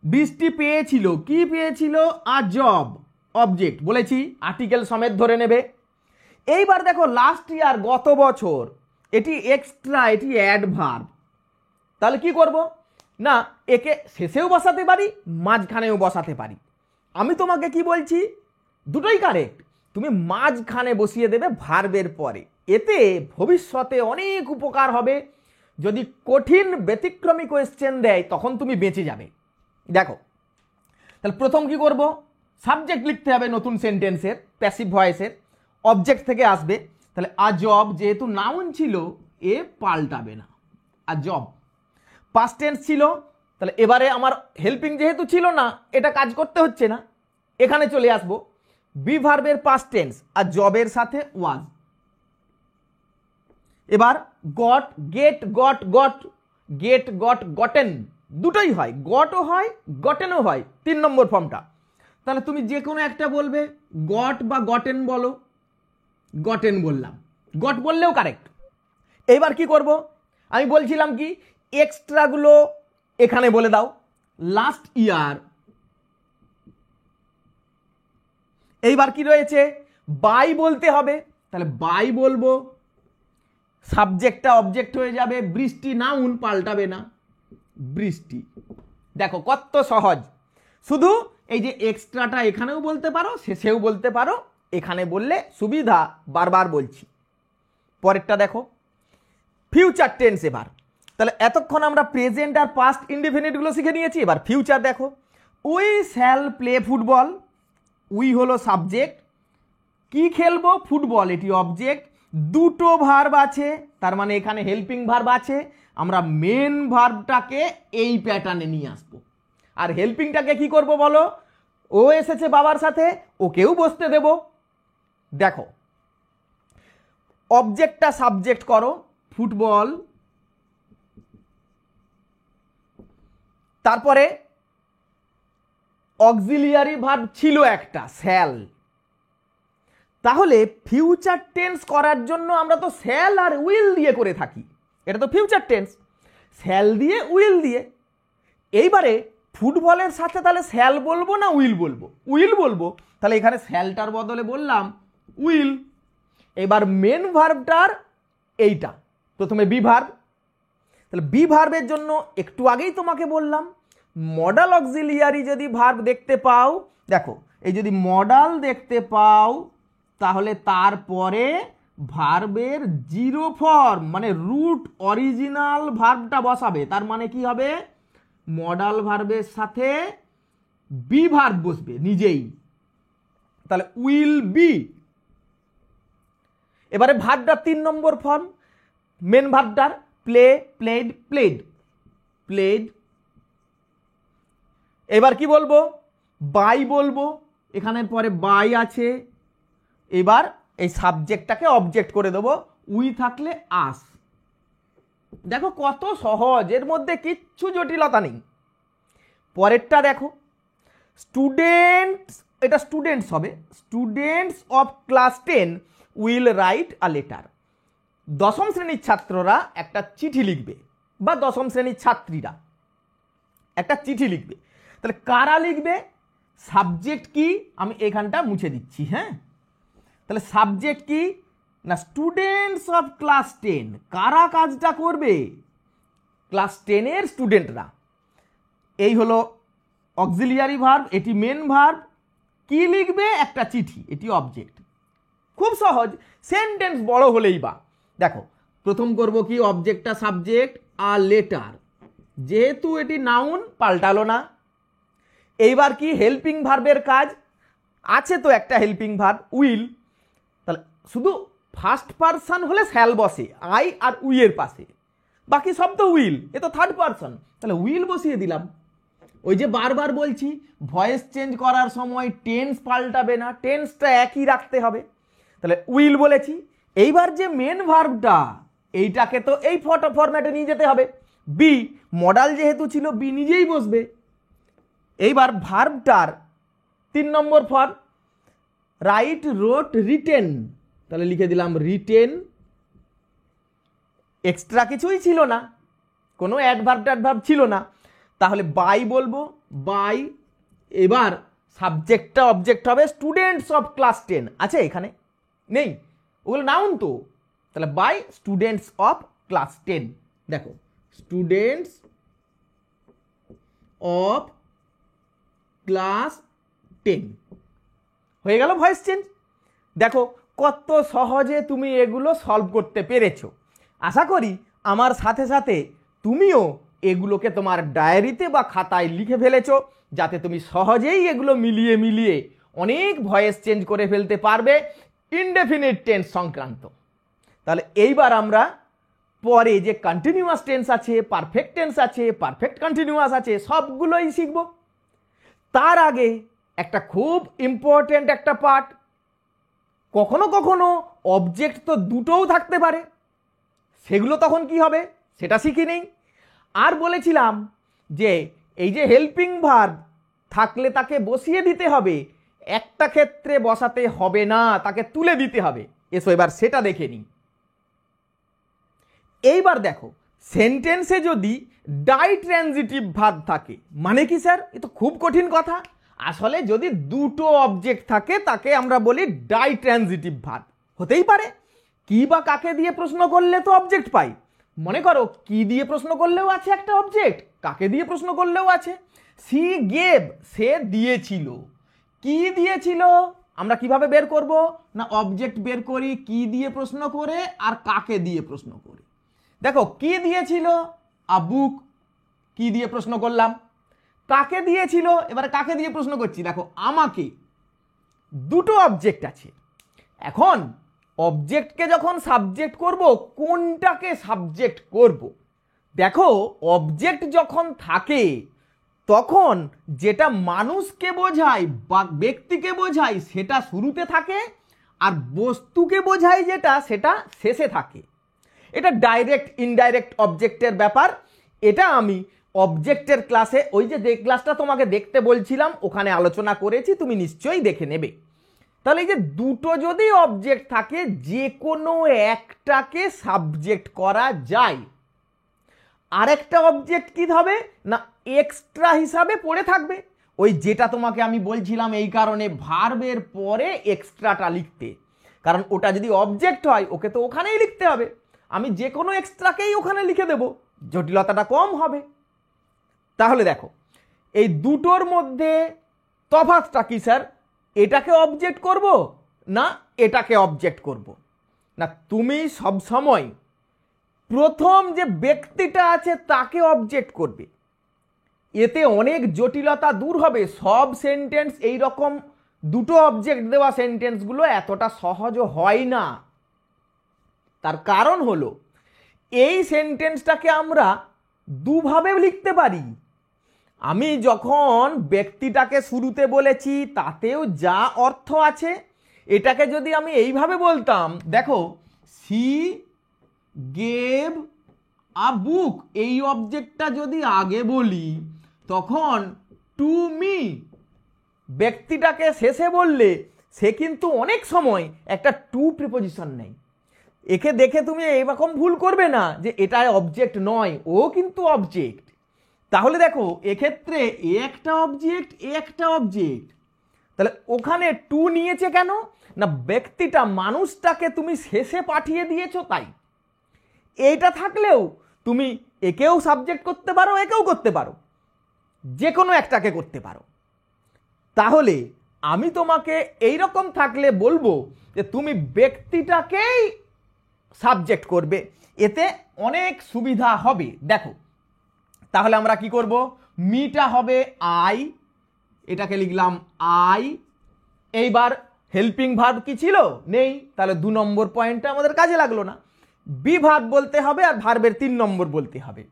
বৃষ্টি পেয়েছিল, কি পেয়েছিল, আ জব, অবজেক্ট বলেছি, আর্টিকেল সমেত ধরে নেবে। এইবার দেখো লাস্ট ইয়ার, গত বছর, এটি এক্সট্রা, এটি অ্যাডভার্ব, তাহলে কি করব না, একে শেষেও বসাতে পারি, মাঝখানেও বসাতে পারি। আমি তোমাকে কি বলছি, দুটোই কারেক্ট, তুমি মাঝখানে বসিয়ে দেবে ভার্বের পরে, এতে ভবিষ্যতে অনেক উপকার হবে। যদি কঠিন ব্যতিক্রমী কোয়েশ্চেন দেয় তখন তুমি বেঁচে যাবে। দেখো তাহলে প্রথম কি করব, সাবজেক্ট লিখতে হবে নতুন সেন্টেন্সের, প্যাসিভ ভয়েসের, অবজেক্ট থেকে আসবে। তাহলে আ জব, যেহেতু নাউন ছিল এ পাল্টাবে না, আ জব। পাস্ট টেন্স ছিল, তাহলে এবারে আমার হেল্পিং যেহেতু ছিল না, এটা কাজ করতে হচ্ছে না, এখানে চলে আসবো। বি ভার্বের পাস্ট টেন্স আর জবের সাথে ওয়াজ। এবার got, get, got, got, get, got, gotten, দুটোই হয়, গটও হয় গটেনও হয়, 3 নম্বর ফর্মটা। তাহলে তুমি যে কোনো একটা বলবে, গট বা গটেন বলো, গটেন বললাম, গট বললেও কারেক্ট। এইবার কি করব, আমি বলছিলাম কি, এক্সট্রাগুলো এখানে বলে দাও, লাস্ট ইয়ার, এইবার কি রয়েছে, বাই বলতে হবে, তাহলে বাই বলবো, সাবজেক্টটা অবজেক্ট হয়ে যাবে, বৃষ্টি নাউন পাল্টাবে না, বৃষ্টি। দেখো কত সহজ, শুধু এই যে এক্সট্রাটা এখানেও বলতে পারো, শেষেও বলতে পারো, এখানে বললে সুবিধা, বারবার বলছি। পরেরটা দেখো, ফিউচার টেন্স। এবার তাহলে এতক্ষণ আমরা প্রেজেন্ট আর পাস্ট ইনডিফিনিটগুলো শিখে নিয়েছি, এবার ফিউচার দেখো। We shall play football, we হলো সাবজেক্ট, কি খেলবো, ফুটবল, এটি অবজেক্ট, দুটো ভার্ব আছে, তার মানে এখানে হেল্পিং ভার্ব আছে, আমরা মেন ভার্বটাকে এই প্যাটার্নে নিয়ে আসবো। আর হেল্পিংটাকে কি করব বলো, ও এসেছে বাবার সাথে, ওকেও বসতে দেব। দেখো অবজেক্টটা সাবজেক্ট করো, ফুটবল, তারপরে অক্সিলিয়ারি ভার্ব ছিল একটা, শ্যাল। তাহলে ফিউচার টেন্স করার জন্য আমরা তো শ্যাল আর উইল দিয়ে করে থাকি, এটা তো ফিউচার টেন্স, শ্যাল দিয়ে উইল দিয়ে। এইবারে ফুটবলের সাথে তাহলে শ্যাল বলবো না উইল বলবো, উইল বলবো, তাহলে এখানে শ্যালটার বদলে বললাম উইল। এবার মেন ভার্বটার এইটা, প্রথমে বি ভার্ব, তাহলে বি ভার্বের জন্য একটু আগেই তোমাকে বললাম মডাল অক্সিলিয়ারি যদি ভার্ব দেখতে পাও, দেখো এই যদি মডাল দেখতে পাও তাহলে তারপরে ভার্বের জিরো ফর্ম মানে রুট অরিজিনাল ভার্বটা বসাবে। তার মানে কি হবে, মডাল ভার্বের সাথে বি ভার্ব বসবে নিজেই, তাহলে উইল বি। এবারে ভার্বটার 3 নম্বর ফর্ম, মেন ভার্বটার প্লে, প্লেড, প্লেড, প্লেড। এবার কি বলবো, বাই বলবো, এখানে পরে বাই আছে। এবার এই সাবজেক্টটাকে অবজেক্ট করে দেবো, উই থাকলে আস। দেখো কত সহজ, এর মধ্যে কিচ্ছু জটিলতা নেই। পরেরটা দেখো, স্টুডেন্টস, এটা স্টুডেন্টস হবে, students of class 10 will write a letter. দশম শ্রেণীর ছাত্ররা একটা চিঠি লিখবে, বা দশম শ্রেণীর ছাত্রীরা একটা চিঠি লিখবে। তাহলে কারা লিখবে, সাবজেক্ট কি, আমি এখানটা মুছে দিচ্ছি, হ্যাঁ। তাহলে সাবজেক্ট কি না, স্টুডেন্টস অফ ক্লাস 10, কারা কাজটা করবে, ক্লাস 10 এর স্টুডেন্টরা। এই হলো অক্সিলিয়ারি ভার্ব, এটি মেন ভার্ব, কি লিখবে, একটা চিঠি, এটি অবজেক্ট। খুব সহজ, সেন্টেন্স বড় হলেই বা। দেখো প্রথম করব কি, অবজেক্টটা সাবজেক্ট আর লেটার, যেহেতু এটি নাউন পাল্টালো না। এইবার কি, হেল্পিং ভার্বের কাজ আছে তো একটা হেল্পিং ভার্ব উইল, তাহলে শুধু ফার্স্ট পারসন হলে শ্যাল বসে আই আর উই এর পাশে, বাকি সব তো উইল, এ তো থার্ড পারসন, তাহলে উইল বসিয়ে দিলাম। ওই যে বারবার বলছি ভয়েস চেঞ্জ করার সময় টেন্স পাল্টাবে না, টেন্সটা একই রাখতে হবে, তাহলে উইল বলেছি। এইবার যে মেন ভার্বটা, এইটাকে তো এই ফরম্যাটে নিয়ে যেতে হবে, বি, মডাল যেহেতু ছিল বি নিজেই বসবে। এইবার ভার্বটার 3 নম্বর ফর্ম, রাইট, রোট, রিটেন, তাহলে লিখে দিলাম রিটেন। এক্সট্রা কিছুই ছিল না, কোনো অ্যাডভার্ব ট্যাডভার্ব ছিল না, তাহলে বাই বলবো, বাই। এবার সাবজেক্টটা অবজেক্ট হবে, স্টুডেন্টস অফ ক্লাস 10 আছে এখানে নেই, ওগুলো নাউন তো, তাহলে বাই স্টুডেন্টস অফ ক্লাস 10। দেখো স্টুডেন্টস অফ ক্লাস 10 হয়ে গেল ভয়েস চেঞ্জ। দেখো কত সহজে তুমি এগুলো সলভ করতে পেরেছো। আশা করি আমার সাথে সাথে তুমিও এগুলোকে তোমার ডায়েরিতে বা খাতায় লিখে ফেলেছো, যাতে তুমি সহজেই এগুলো মিলিয়ে মিলিয়ে অনেক ভয়েস চেঞ্জ করে ফেলতে পারবে ইনডেফিনিট টেন্স সংক্রান্ত। তাহলে এইবার আমরা পরে যে কন্টিনিউয়াস টেন্স আছে, পারফেক্ট টেন্স আছে, পারফেক্ট কন্টিনিউয়াস আছে, সবগুলোই শিখব। তার আগে একটা খুব ইম্পর্টেন্ট একটা পার্ট, কখনো কখনো অবজেক্ট তো দুটোও থাকতে পারে, সেগুলো তখন কি হবে সেটা শিখি নেই। আর বলেছিলাম যে এই যে হেল্পিং ভার্ব থাকলে তাকে বসিয়ে দিতে হবে, একটা ক্ষেত্রে বসাতে হবে না, তাকে তুলে দিতে হবে। এসো এবার সেটা দেখে নিই। এইবার দেখো সেন্টেন্সে যদি ডাইট্রানজিটিভ ভার্ব থাকে, মানে কি স্যার, এ তো খুব কঠিন কথা, আসলে যদি দুটো অবজেক্ট থাকে তাকে আমরা বলি ডাইট্রানজিটিভ ভার্ব। হতেই পারে কি বা কাকে দিয়ে প্রশ্ন করলে তো অবজেক্ট পাই। মনে করো কি দিয়ে প্রশ্ন করলেও আছে একটা অবজেক্ট, কাকে দিয়ে প্রশ্ন করলেও আছে। সি গেভ, সে দিয়েছিল। কি দিয়েছিল আমরা কিভাবে বের করব না, অবজেক্ট বের করি কি দিয়ে প্রশ্ন করে আর কাকে দিয়ে প্রশ্ন করি। দেখো কি দিয়েছিল, আ বুক, কি দিয়ে প্রশ্ন করলাম। কাকে দিয়েছিল, এবারে কাকে দিয়ে প্রশ্ন করছি, দেখো আমাকে। দুটো অবজেক্ট আছে। এখন অবজেক্টকে যখন সাবজেক্ট করব, কোনটাকে সাবজেক্ট করব। দেখো অবজেক্ট যখন থাকে তখন যেটা মানুষকে বোঝায় বা ব্যক্তিকে বোঝায় সেটা শুরুতে থাকে, আর বস্তুকে বোঝায় যেটা সেটা শেষে থাকে। এটা ডাইরেক্ট ইনডাইরেক্ট অবজেক্টের ব্যাপার। এটা আমি অবজেক্টের ক্লাসে, ওই যে ক্লাসটা তোমাকে দেখতে বলছিলাম ওখানে আলোচনা করেছি, তুমি নিশ্চয়ই দেখে নেবে। তাহলে এই যে দুটো যদি অবজেক্ট থাকে, যে কোনো একটাকে সাবজেক্ট করা যায়। আরেকটা অবজেক্ট কি হবে না, এক্সট্রা হিসাবে পড়ে থাকবে। ওই যেটা তোমাকে আমি বলছিলাম এই কারণে ভার্বের পরে এক্সট্রাটা লিখতে, কারণ ওটা যদি অবজেক্ট হয় ওকে তো ওখানেই লিখতে হবে। আমি যে কোনো এক্সট্রাকেই ওখানে লিখে দেব, জটিলতাটা কম হবে। তাহলে দেখো এই দুটোর মধ্যে তফাৎটা কি স্যার, এটাকে অবজেক্ট করব না এটাকে অবজেক্ট করব না। তুমি সব সময় প্রথম যে ব্যক্তিটা আছে তাকে অবজেক্ট করবে, এতে অনেক জটিলতা দূর হবে। সব সেন্টেন্স এই রকম দুটো অবজেক্ট দেওয়া সেন্টেন্সগুলো এতটা সহজ হয় না। তার কারণ হলো এই সেন্টেন্সটাকে আমরা দুভাবে লিখতে পারি। আমি যখন ব্যক্তিটাকে শুরুতে বলেছি তাতেও যা অর্থ আছে, এটাকে যদি আমি এইভাবে বলতাম, দেখো সি গেভ আ বুক, এই অবজেক্টটা যদি আগে বলি তখন টু মি, ব্যক্তিটাকে শেষে বললে সে কিন্তু অনেক সময় একটা টু প্রিপোজিশন নেই। একে দেখে তুমি এইরকম ভুল করবে না যে এটা অবজেক্ট নয়, ও কিন্তু অবজেক্ট। তাহলে দেখো এক্ষেত্রে একটা অবজেক্ট একটা অবজেক্ট, তাহলে ওখানে টু নিয়েছে কেন না, ব্যক্তিটা মানুষটাকে তুমি শেষে পাঠিয়ে দিয়েছো তাই। এইটা থাকলেও তুমি একেও সাবজেক্ট করতে পারো একেও করতে পারো, যে কোনো একটাকে করতে পারো। তাহলে আমি তোমাকে এই রকম থাকলে বলবো যে তুমি ব্যক্তিটাকেই সাবজেক্ট করবে, এতে অনেক সুবিধা হবে। দেখো তাহলে আমরা কি করব, মিটা হবে আই, এটাকে লিখলাম আই। এইবার হেল্পিং ভার্ব কি ছিল, নেই, তাহলে 2 নম্বর পয়েন্টটা আমাদের কাজে লাগলো না। বি ভার্ব বলতে হবে আর ভার্বের 3 নম্বর বলতে হবে।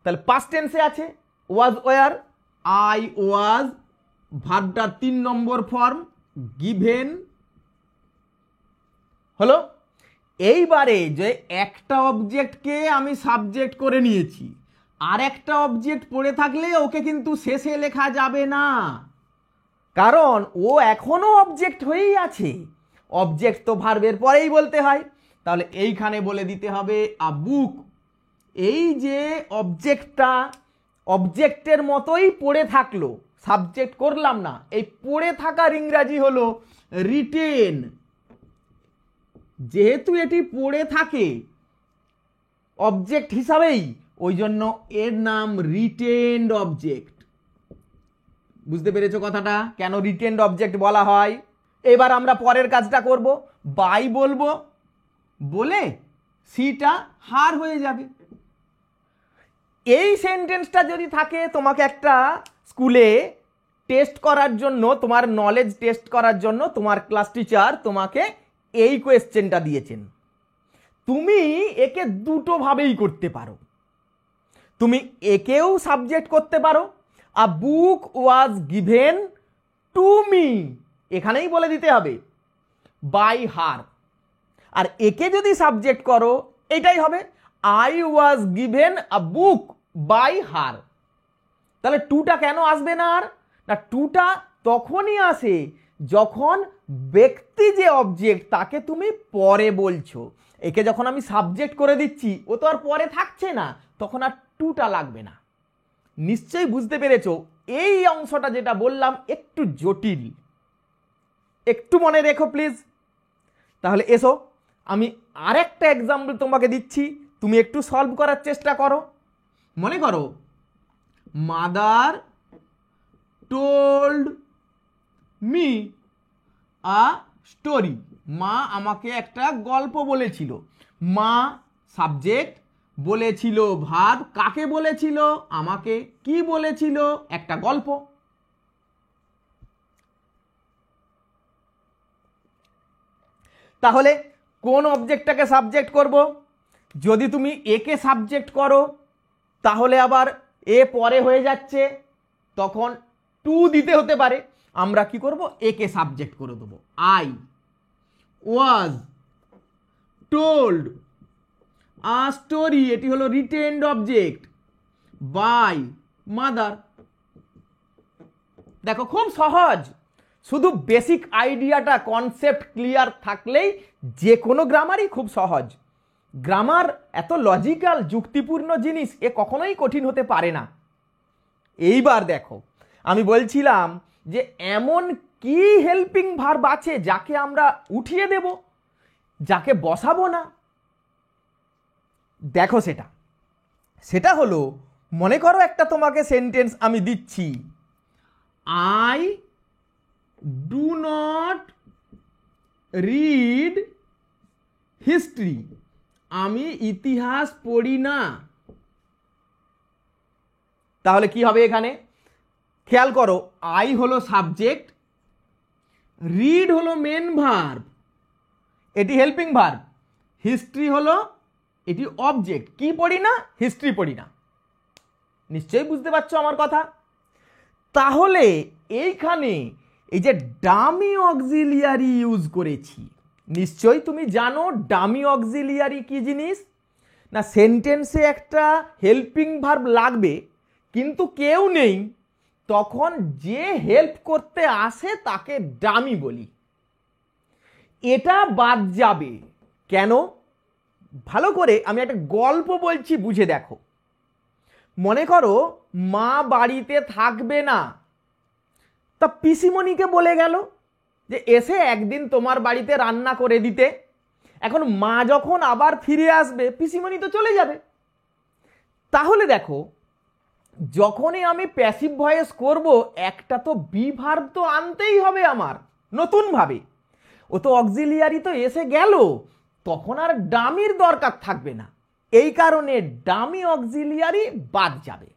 তাহলে পাস্ট টেন্সে আছে ওয়াজ ওয়ার, আই ওয়াজ, ভার্বটার 3 নম্বর ফর্ম গিভেন হলো। এইবারে যে একটা অবজেক্টকে আমি সাবজেক্ট করে নিয়েছি, আর একটা অবজেক্ট পড়ে থাকলে ওকে কিন্তু শেষে লেখা যাবে না, কারণ ও এখনো অবজেক্ট হয়েই আছে। অবজেক্ট তো ভার্বের পরেই বলতে হয়। তাহলে এইখানে বলে দিতে হবে আ বুক। এই যে অবজেক্টটা অবজেক্টের মতোই পড়ে থাকলো, সাবজেক্ট করলাম না, এই পড়ে থাকার ইংরাজি হলো রিটেন। যেহেতু এটি পড়ে থাকে অবজেক্ট হিসাবেই, ওই জন্য এর নাম রিটেনড অবজেক্ট। বুঝতে পেরেছো কথাটা, কেন রিটেনড অবজেক্ট বলা হয়? এবার আমরা পরের কাজটা করব, বাই বলবো, বলে সিটা হার হয়ে যাবে। এই সেন্টেন্সটা যদি থাকে, তোমাকে একটা স্কুলে টেস্ট করার জন্য, তোমার নলেজ টেস্ট করার জন্য তোমার ক্লাস টিচার তোমাকে এই কোয়েশ্চেনটা দিয়েছেন। তুমি একে দুটো ভাবেই করতে পারো। তুমি একেও সাবজেক্ট করতে পারো, আ বুক ওয়াজ গিভেন টু মি, এখানেই বলে দিতে হবে বাই হার। আর একে যদি সাবজেক্ট করো এটাই হবে I was given a book by her. তাহলে টুটা কেন আসবে না? আর না, টুটা তখনই আসে যখন ব্যক্তি যে অবজেক্ট তাকে তুমি পরে বলছো। একে যখন আমি সাবজেক্ট করে দিচ্ছি ও তো আর পরে থাকছে না, তখন আর টুটা লাগবে না। নিশ্চয়ই বুঝতে পেরেছো এই অংশটা যেটা বললাম একটু জটিল, একটু মনে রেখো প্লিজ। তাহলে এসো আমি আরেকটা এক্সাম্পল তোমাকে দিচ্ছি, তুমি একটু সলভ করার চেষ্টা করো। মনে করো mother told me a story, মা আমাকে একটা গল্প বলেছিল। মা সাবজেক্ট, বলেছিল ভার্ব, কাকে বলেছিল? আমাকে। কি বলেছিল? একটা গল্প। তাহলে কোন অবজেক্টটাকে সাবজেক্ট করব? যদি তুমি একে সাবজেক্ট করো তাহলে আবার এ পরে হয়ে যাচ্ছে, তখন টু দিতে হতে পারে। আমরা কি করব? একে সাবজেক্ট করে দেবো। I was told a story, এটি হলো রিটেন্ড অবজেক্ট, বাই মাদার। দেখো খুব সহজ, শুধু বেসিক আইডিয়াটা কনসেপ্ট ক্লিয়ার থাকলেই যে কোনো গ্রামারই খুব সহজ। গ্রামার এত লজিক্যাল যুক্তিপূর্ণ জিনিস, এ কখনোই কঠিন হতে পারে না। এইবার দেখো আমি বলছিলাম যে এমন কি হেল্পিং ভার্ব আছে যাকে আমরা উঠিয়ে দেব, যাকে বসাবো না? দেখো সেটা হলো, মনে করো একটা তোমাকে সেন্টেন্স আমি দিচ্ছি, I do not read history, আমি ইতিহাস পড়ি না। তাহলে কি হবে এখানে? খেয়াল করো, আই হলো সাবজেক্ট, রিড হলো মেন ভার্ব, এটি হেল্পিং ভার্ব, হিস্ট্রি হলো এটি অবজেক্ট। কি পড়ি না? হিস্ট্রি পড়ি না। নিশ্চয়ই বুঝতে পারছো আমার কথা। তাহলে এইখানে এই যে ডামি অক্সিলিয়ারি ইউজ করেছি, নিশ্চয়ই তুমি জানো ডামি অক্সিলিয়ারি কি জিনিস না? সেন্টেন্সে একটা হেল্পিং ভার্ব লাগবে কিন্তু কেউ নেই, তখন যে হেল্প করতে আসে তাকে ডামি বলি। এটা বাদ যাবে কেন? ভালো করে আমি একটা গল্প বলছি, বুঝে দেখো। মনে করো মা বাড়িতে থাকবে না, তা পিসিমণিকে বলে গেল যে এসে একদিন তোমার বাড়িতে রান্না করে দিতে। এখন মা যখন আবার ফিরে আসবে পিসিমণি তো চলে যাবে। তাহলে দেখো যখনই আমি প্যাসিভ ভয়েস করব একটা তো বি ভার্ব তো আনতেই হবে আমার নতুন ভাবে। ও তো অক্সিলিয়ারি তো এসে গেল, তখন আর ডামির দরকার থাকবে না, এই কারণে ডামি অক্সিলিয়ারি বাদ যাবে।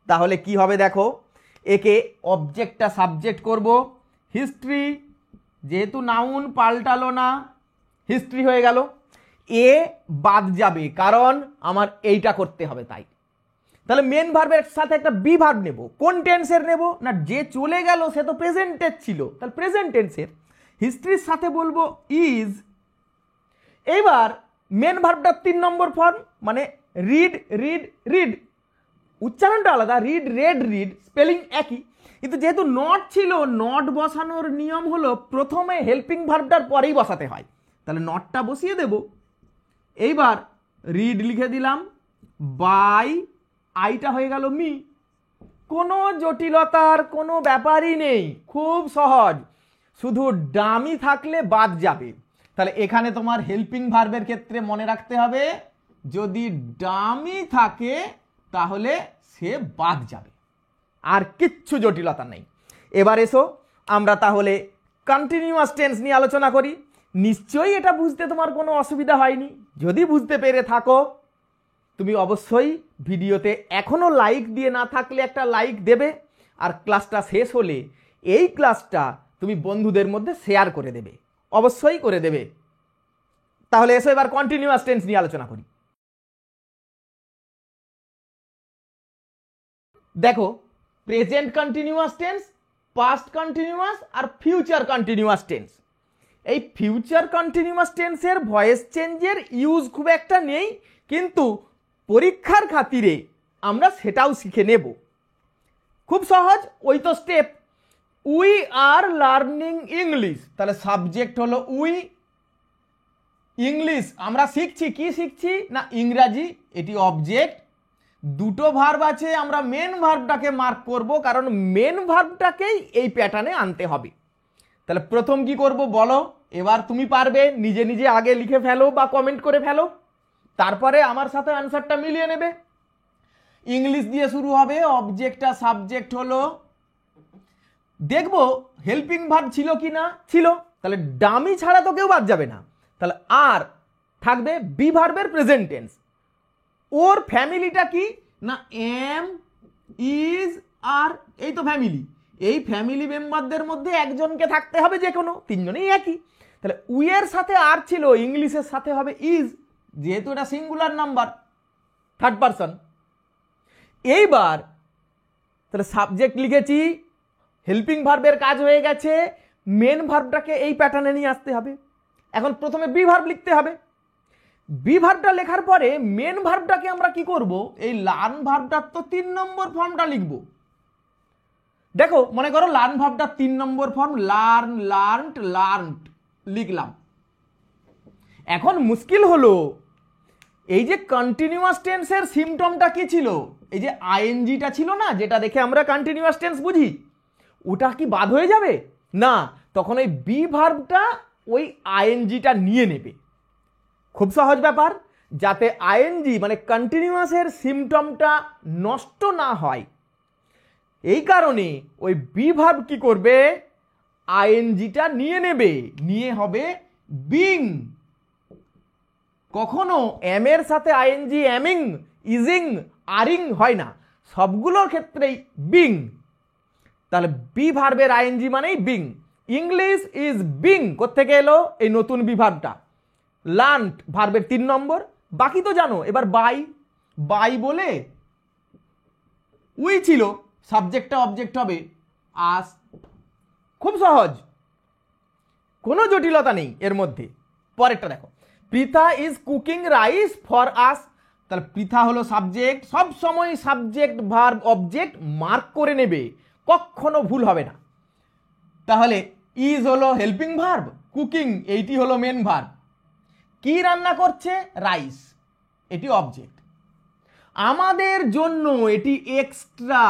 তাহলে কি হবে দেখো, একে অবজেক্টটা সাবজেক্ট করব, হিস্ট্রি, যেহেতু নাউন পাল্টালো না হিস্ট্রি হয়ে গেল। এ বাদ যাবে কারণ আমার এইটা করতে হবে তাই। তাহলে মেন ভার্বের সাথে একটা বি ভার্ব নেব। কোন টেন্সের নেব না? যে চলে গেল সে তো প্রেজেন্ট টেন্স ছিল, তাহলে প্রেজেন্ট টেন্সের। হিস্ট্রির সাথে বলবো ইজ। এবার মেন ভার্বটা 3 নম্বর ফর্ম, মানে রিড রিড রিড, উচ্চারণটা আলাদা, রিড রেড রিড, স্পেলিং একই, কিন্তু যেহেতু নট ছিল, নট বসানোর নিয়ম হলো প্রথমে হেল্পিং ভার্বটার পরেই বসাতে হয়, তাহলে নটটা বসিয়ে দেব। এইবার রিড লিখে দিলাম, বাই আইটা হয়ে গেল মি। কোনো জটিলতার কোনো ব্যাপারই নেই, খুব সহজ, শুধু ডামি থাকলে বাদ যাবে। তাহলে এখানে তোমার হেল্পিং ভার্বের ক্ষেত্রে মনে রাখতে হবে যদি ডামি থাকে তাহলে সে বাদ যাবে, আর কিচ্ছু জটিলতা নেই। এবার এসো আমরা তাহলে কন্টিনিউয়াস টেন্স নিয়ে আলোচনা করি। নিশ্চয়ই এটা বুঝতে তোমার কোনো অসুবিধা হয়নি। যদি বুঝতে পেরে থাকো তুমি অবশ্যই ভিডিওতে এখনো লাইক দিয়ে না থাকলে একটা লাইক দেবে, আর ক্লাসটা শেষ হলে এই ক্লাসটা তুমি বন্ধুদের মধ্যে শেয়ার করে দেবে, অবশ্যই করে দেবে। তাহলে এসো এবার কন্টিনিউয়াস টেন্স নিয়ে আলোচনা করি। দেখো present continuous tense, past continuous আর ফিউচার কন্টিনিউয়াস টেন্স। এই ফিউচার কন্টিনিউয়াস টেন্সের ভয়েস চেঞ্জের ইউজ খুব একটা নেই, কিন্তু পরীক্ষার খাতিরে আমরা সেটাও শিখে নেব। খুব সহজ, ওই তো step. We are learning English, তাহলে সাবজেক্ট হলো উই, ইংলিশ আমরা শিখছি। কি শিখছি না? ইংরাজি, এটি অবজেক্ট। দুটো ভার্ব আছে, আমরা মেন ভার্বটাকে মার্ক করব, কারণ মেন ভার্বটাকেই এই প্যাটার্নে আনতে হবে। তাহলে প্রথম কি করব বলো, এবার তুমি পারবে, নিজে নিজে আগে লিখে ফেলো বা কমেন্ট করে ফেলো, তারপরে আমার সাথে অ্যান্সারটা মিলিয়ে নেবে। ইংলিশ দিয়ে শুরু হবে, অবজেক্টটা সাবজেক্ট হলো, দেখবো হেল্পিং ভার্ব ছিল কি না, ছিল, তাহলে ডামি ছাড়া তো কেউ বাদ যাবে না। তাহলে আর থাকবে বি ভার্বের প্রেজেন্ট টেন্স। ওর ফ্যামিলিটা কি না, এম, ইজ, আর, এই তো ফ্যামিলি। এই ফ্যামিলি মেম্বারদের মধ্যে একজনকে থাকতে হবে, যে কোনো, তিনজনেই একই। তাহলে উইয়ের সাথে আর ছিল, ইংলিশের সাথে হবে ইজ, যেহেতু এটা সিঙ্গুলার নাম্বার, থার্ড পারসন। এইবার তাহলে সাবজেক্ট লিখেছি, হেল্পিং ভার্বের কাজ হয়ে গেছে, মেন ভার্বটাকে এই প্যাটার্নে নিয়ে আসতে হবে। এখন প্রথমে বি ভার্ব লিখতে হবে। বি ভার্বটা লেখার পরে মেন ভার্বটাকে আমরা কি করব, এই লার্ন ভার্বটার তো 3 নম্বর ফর্মটা লিখব। দেখো মনে করো লার্ন ভার্বটার 3 নম্বর ফর্ম, লার্ন, লার্নড, লার্নড লিখলাম। এখন মুশকিল হলো, এই যে কন্টিনিউয়াস টেন্সের সিম্পটমটা কি ছিল, এই যে আইএনজিটা ছিল না, যেটা দেখে আমরা কন্টিনিউয়াস টেন্স বুঝি, ওটা কি বাদ হয়ে যাবে না, তখন ওই বি ভার্বটা ওই আইএনজিটা নিয়ে নেবে। খুব সহজ ব্যাপার, যাতে আইএনজি মানে কন্টিনিউয়াসের সিম্পটমটা নষ্ট না হয়, এই কারণে ওই বি ভার্ব কি করবে, আইএনজিটা নিয়ে নেবে, নিয়ে হবে বিং। কখনো এম এর সাথে আইএনজি এমিং, ইজিং, আরিং হয় না, সবগুলোর ক্ষেত্রেই বিং। তাহলে বি ভার্বের আইএনজি মানেই বিং। ইংলিশ ইজ বিং কোত্থেকে এলো, এই নতুন বি ভার্বটা। লার্ন ভার্বের 3 নম্বর, বাকি তো জানো। এবার বাই, বাই বলে উই ছিল, সাবজেক্টটা অবজেক্ট হবে আস। খুব সহজ, কোনো জটিলতা নেই এর মধ্যে। পরেরটা দেখো, Pritha is cooking rice for us. তাহলে পৃথা হলো সাবজেক্ট, সব সময় সাবজেক্ট ভার্ব অবজেক্ট মার্ক করে নেবে, কখনো ভুল হবে না। তাহলে ইজ হলো হেল্পিং ভার্ব, কুকিং এইটি হলো মেন ভার্ব। কি রান্না করছে, রাইস, এটি অবজেক্ট। আমাদের জন্য এটি এক্সট্রা,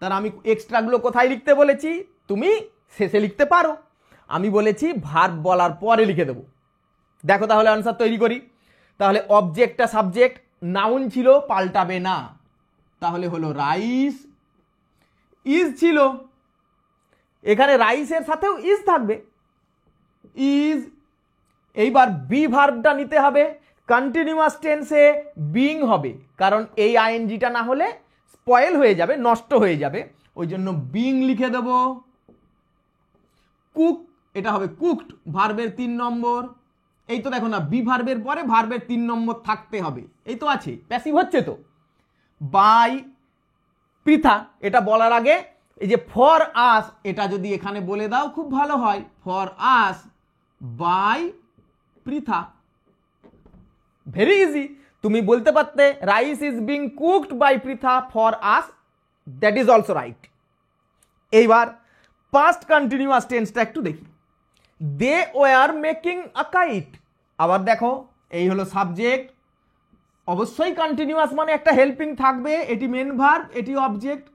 তার আমি এক্সট্রাগুলো কোথায় লিখতে বলেছি, তুমি শেষে লিখতে পারো, আমি বলেছি ভার্ব বলার পরে লিখে দেবো। দেখো তাহলে আনসার তৈরি করি। তাহলে অবজেক্টটা সাবজেক্ট, নাউন ছিল, পাল্টাবে না, তাহলে হলো রাইস। ইজ ছিল, এখানে রাইসের সাথেও ইজ থাকবে, ইজ। এইবার বি ভার্বটা নিতে হবে, কন্টিনিউয়াস টেন্সে বিং হবে, কারণ এই আইএনজিটা না হলে স্পয়েল হয়ে যাবে, নষ্ট হয়ে যাবে, ওই জন্য বিং লিখে দেব। কুক, এটা হবে কুকড, ভার্বের 3 নম্বর। এই তো দেখো না, বি ভার্বের পরে ভার্বের 3 নম্বর থাকতে হবে, এই তো আছে, প্যাসিভ হচ্ছে তো। বাই পৃথা, এটা বলার আগে এই যে ফর আস, এটা যদি এখানে বলে দাও খুব ভালো হয়, for us by Pritha, very easy. তুমি বলতে পারতে rice is being cooked by Pritha for us, that is also right. এইবার পাস্ট কন্টিনিউয়াস টেন্সটা একটু দেখি। They were making a kite, আবার দেখো এই হলো সাবজেক্ট, অবশ্যই কন্টিনিউয়াস মানে একটা হেল্পিং থাকবে, এটি মেন ভার্ব, এটি অবজেক্ট,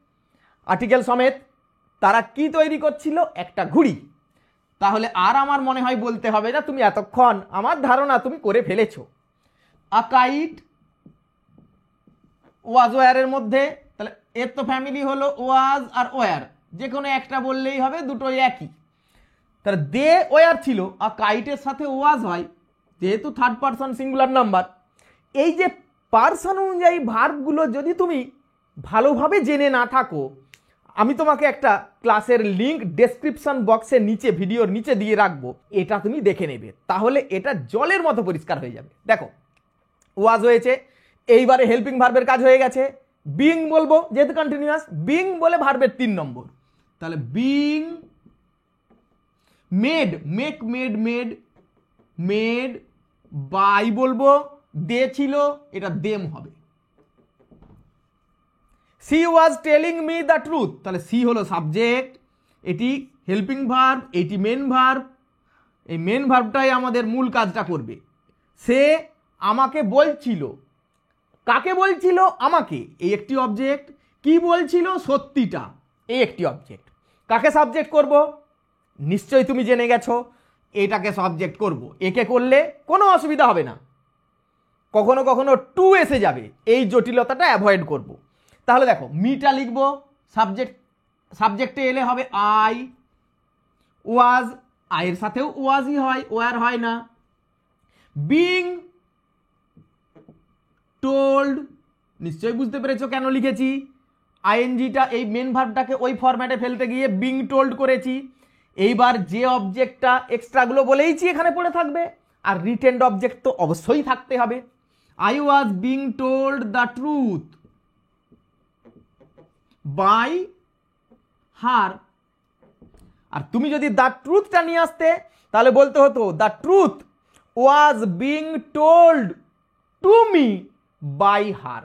আর্টিকেল সমেত। তারা কি তৈরি করছিল, একটা ঘুড়ি। তাহলে আর আমার মনে হয় বলতে হবে না, তুমি এতক্ষণ আমার ধারণা তুমি করে ফেলেছো। আ কাইট ওয়াজ ওয়ারের মধ্যে, তাহলে এর তো ফ্যামিলি হলো ওয়াজ আর ওয়ার, যে কোনো একটা বললেই হবে, দুটোই একই। তাহলে দে ওয়ার ছিল, আর কাইটের সাথে ওয়াজ হয়, যেহেতু থার্ড পারসন সিঙ্গুলার নাম্বার। এই যে পারসন অনুযায়ী ভার্বগুলো যদি তুমি ভালোভাবে জেনে না থাকো, আমি তোমাকে একটা ক্লাসের লিঙ্ক ডেসক্রিপশন বক্সের নিচে, ভিডিওর নিচে দিয়ে রাখবো, এটা তুমি দেখে নেবে, তাহলে এটা জলের মতো পরিষ্কার হয়ে যাবে। দেখো ওয়াজ হয়েছে, এইবারে হেল্পিং ভার্বের কাজ হয়ে গেছে, বিং বলবো যেহেতু কন্টিনিউয়াস, বিং বলে ভার্বের 3 নম্বর, তাহলে being made, make, made, made, made by বলবো, দে ছিল, এটা দেম হবে। She was telling me the truth, তাহলে সি হলো সাবজেক্ট, এটি হেল্পিং ভার্ব, এটি মেন ভার্ব, এই মেন ভার্বটাই আমাদের মূল কাজটা করবে। সে আমাকে বলছিল, কাকে বলছিল? আমাকে। এই একটি অবজেক্ট। কি বলছিল? সত্যিটা। এই একটি অবজেক্ট। কাকে সাবজেক্ট করব? নিশ্চয়ই তুমি জেনে গেছো, এটাকে সাবজেক্ট করব। একে করলে কোনো অসুবিধা হবে না, কখনো কখনো টু এসে যাবে, এই জটিলতাটা অ্যাভয়েড করব। তাহলে দেখো, মিটা লিখব, সাবজেক্টে এলে হবে আই ওয়াজ, আয়ের সাথেও ওয়াজই হয়, ওয়ার হয় না। বিং টোল্ড, নিশ্চয়ই বুঝতে পেরেছো কেন লিখেছি। আইএনজিটা এই মেন ভার্বটাকে ওই ফরম্যাটে ফেলতে গিয়ে বিং টোল্ড করেছি। এইবার যে অবজেক্টটা এক্সট্রাগুলো বলেইছি এখানে পড়ে থাকবে, আর রিটেন্ড অবজেক্ট তো অবশ্যই থাকতে হবে। I was being told the truth by her. আর তুমি যদি দ্য ট্রুথটা নিয়ে আসতে, তাহলে বলতে হতো the truth was being told to me by her.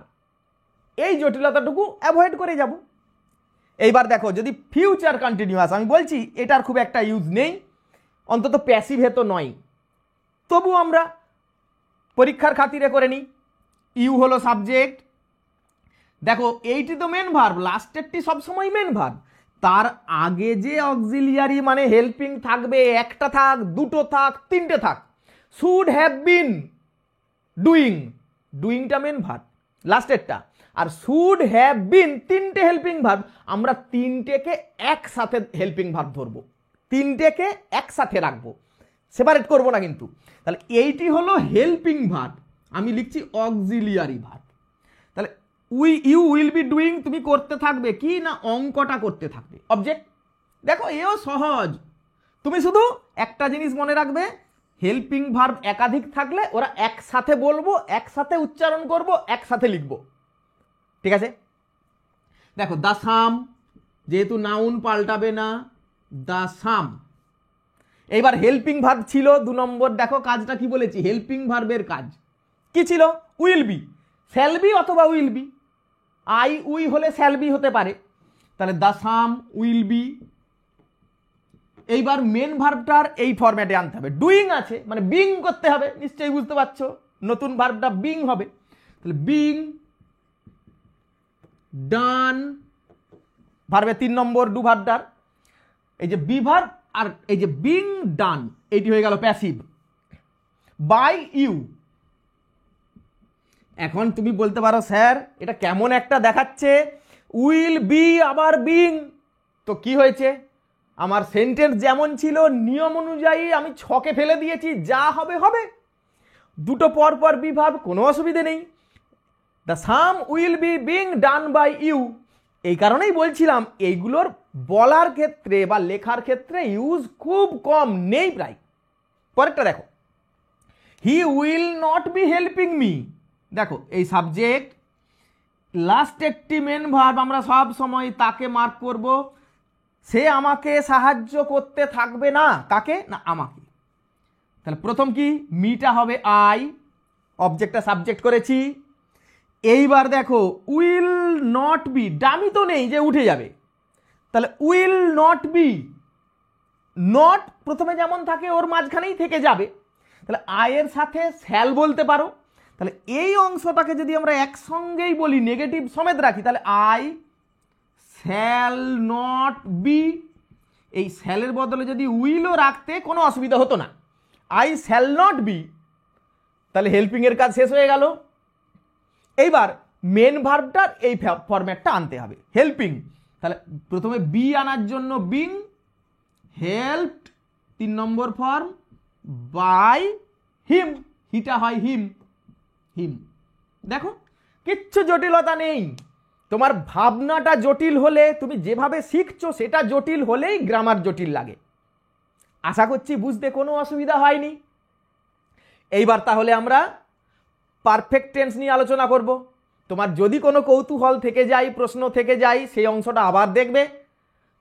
এই জটিলতাটুকু অ্যাভয়েড করে যাব। এইবার দেখো, যদি ফিউচার কন্টিনিউয়াস, আমি বলছি এটার খুব একটা ইউজ নেই, অন্তত প্যাসিভে তো নয়, তবু আমরা পরীক্ষার খাতিরে করে নিই। ইউ হলো সাবজেক্ট। দেখো, এইটি তো মেন ভার্ব, লাস্টেরটি সবসময় মেন ভার্ব। তার আগে যে অক্সিলিয়ারি মানে হেল্পিং থাকবে, একটা থাক, দুটো থাক, তিনটে থাক, শুড হ্যাভ বিন ডুইং, ডুইংটা মেন ভার্ব লাস্টেরটা, আর শুড হ্যাভ বিন তিনটে হেল্পিং ভার্ব। আমরা তিনটেকে একসাথে হেল্পিং ভার্ব ধরবো, তিনটেকে একসাথে রাখবো, সেপারেট করবো না কিন্তু। তাহলে এইটি হলো হেল্পিং ভার্ব, আমি লিখছি অক্সিলিয়ারি ভার্ব। তাহলে ইউ উইল বি ডুইং, তুমি করতে থাকবে কি না, অঙ্কটা করতে থাকবে অবজেক্ট। দেখো, এও সহজ, তুমি শুধু একটা জিনিস মনে রাখবে, হেল্পিং ভার্ব একাধিক থাকলে ওরা একসাথে বলবো, একসাথে উচ্চারণ করব, একসাথে লিখব, ঠিক আছে? দেখো, দ্য সাম, যেহেতু নাউন পাল্টাবে না, দ্য সাম। এইবার হেল্পিং ভার্ব ছিল 2 নম্বর। দেখো কাজটা কি বলেছি, হেল্পিং ভার্বের কাজ কি ছিল? উইল বি, শ্যাল বি অথবা উইল বি। আই উই হলে শ্যাল বি হতে পারে, তাহলে দ্য সাম উইল বি। এইবার মেন ভার্বটার এই ফরম্যাটে আনতে হবে, ডুইং আছে মানে বিং করতে হবে, নিশ্চয়ই বুঝতে পারছো, নতুন ভার্বটা বিং হবে। তাহলে বিং ডান, ভার্বে 3 নম্বর ডু ভার্বটার এই যে বি ভার্ব, আর এই যে বিং ডান, এইটি হয়ে গেল প্যাসিভ। By you. এখন তুমি বলতে পারো, স্যার এটা কেমন একটা দেখাচ্ছে, উইল বি আবার বিং, তো কি হয়েছে? আমার সেন্টেন্স যেমন ছিল নিয়ম অনুযায়ী আমি ছকে ফেলে দিয়েছি, যা হবে হবে, দুটো পর পর বি ভার্ব, কোনো অসুবিধে নেই। The same will be being done by you. এই কারণেই বলছিলাম এইগুলোর বলার ক্ষেত্রে বা লেখার ক্ষেত্রে ইউজ খুব কম, নেই প্রায়। পরেরটা দেখো, he will not be helping me. দেখো, এই সাবজেক্ট, লাস্ট একটি মেন ভার্ব, আমরা সব সময় তাকে মার্ক করব, সে আমাকে সাহায্য করতে থাকবে না। কাকে? না আমাকে। তাহলে প্রথম কি, মিটা হবে আই, অবজেক্টটা সাবজেক্ট করেছি। এইবার দেখো, উইল নট বি, ডামি তো নেই যে উঠে যাবে, তাহলে উইল নট বি, নট প্রথমে যেমন থাকে ওর মাঝখানেই থেকে যাবে, তাহলে আয়ের সাথে শ্যাল বলতে পারো। তাহলে এই অংশটাকে যদি আমরা একসঙ্গেই বলি, নেগেটিভ সমেত রাখি, তাহলে আই শ্যাল নট বি। এই শ্যালের বদলে যদি উইলও রাখতে কোনো অসুবিধা হতো না, আই শ্যাল নট বি, তাহলে হেল্পিং এর কাজ শেষ হয়ে গেল। এইবার মেন ভার্বটার এই ফরম্যাটটা আনতে হবে, হেল্পিং। তাহলে প্রথমে বি আনার জন্য বিং, হেল্পড 3 নম্বর ফর্ম, বাই হিম, হিটা হয় হিম, হিম। দেখো, কিচ্ছু জটিলতা নেই। তোমার ভাবনাটা জটিল হলে, তুমি যেভাবে শিখছো সেটা জটিল হলেই গ্রামার জটিল লাগে। আশা করছি বুঝতে কোনো অসুবিধা হয়নি। এইবার তাহলে আমরা পারফেক্ট টেন্স নিয়ে আলোচনা করব। তোমার যদি কোনো কৌতূহল থেকে যায়, প্রশ্ন থেকে যায়, সেই অংশটা আবার দেখবে।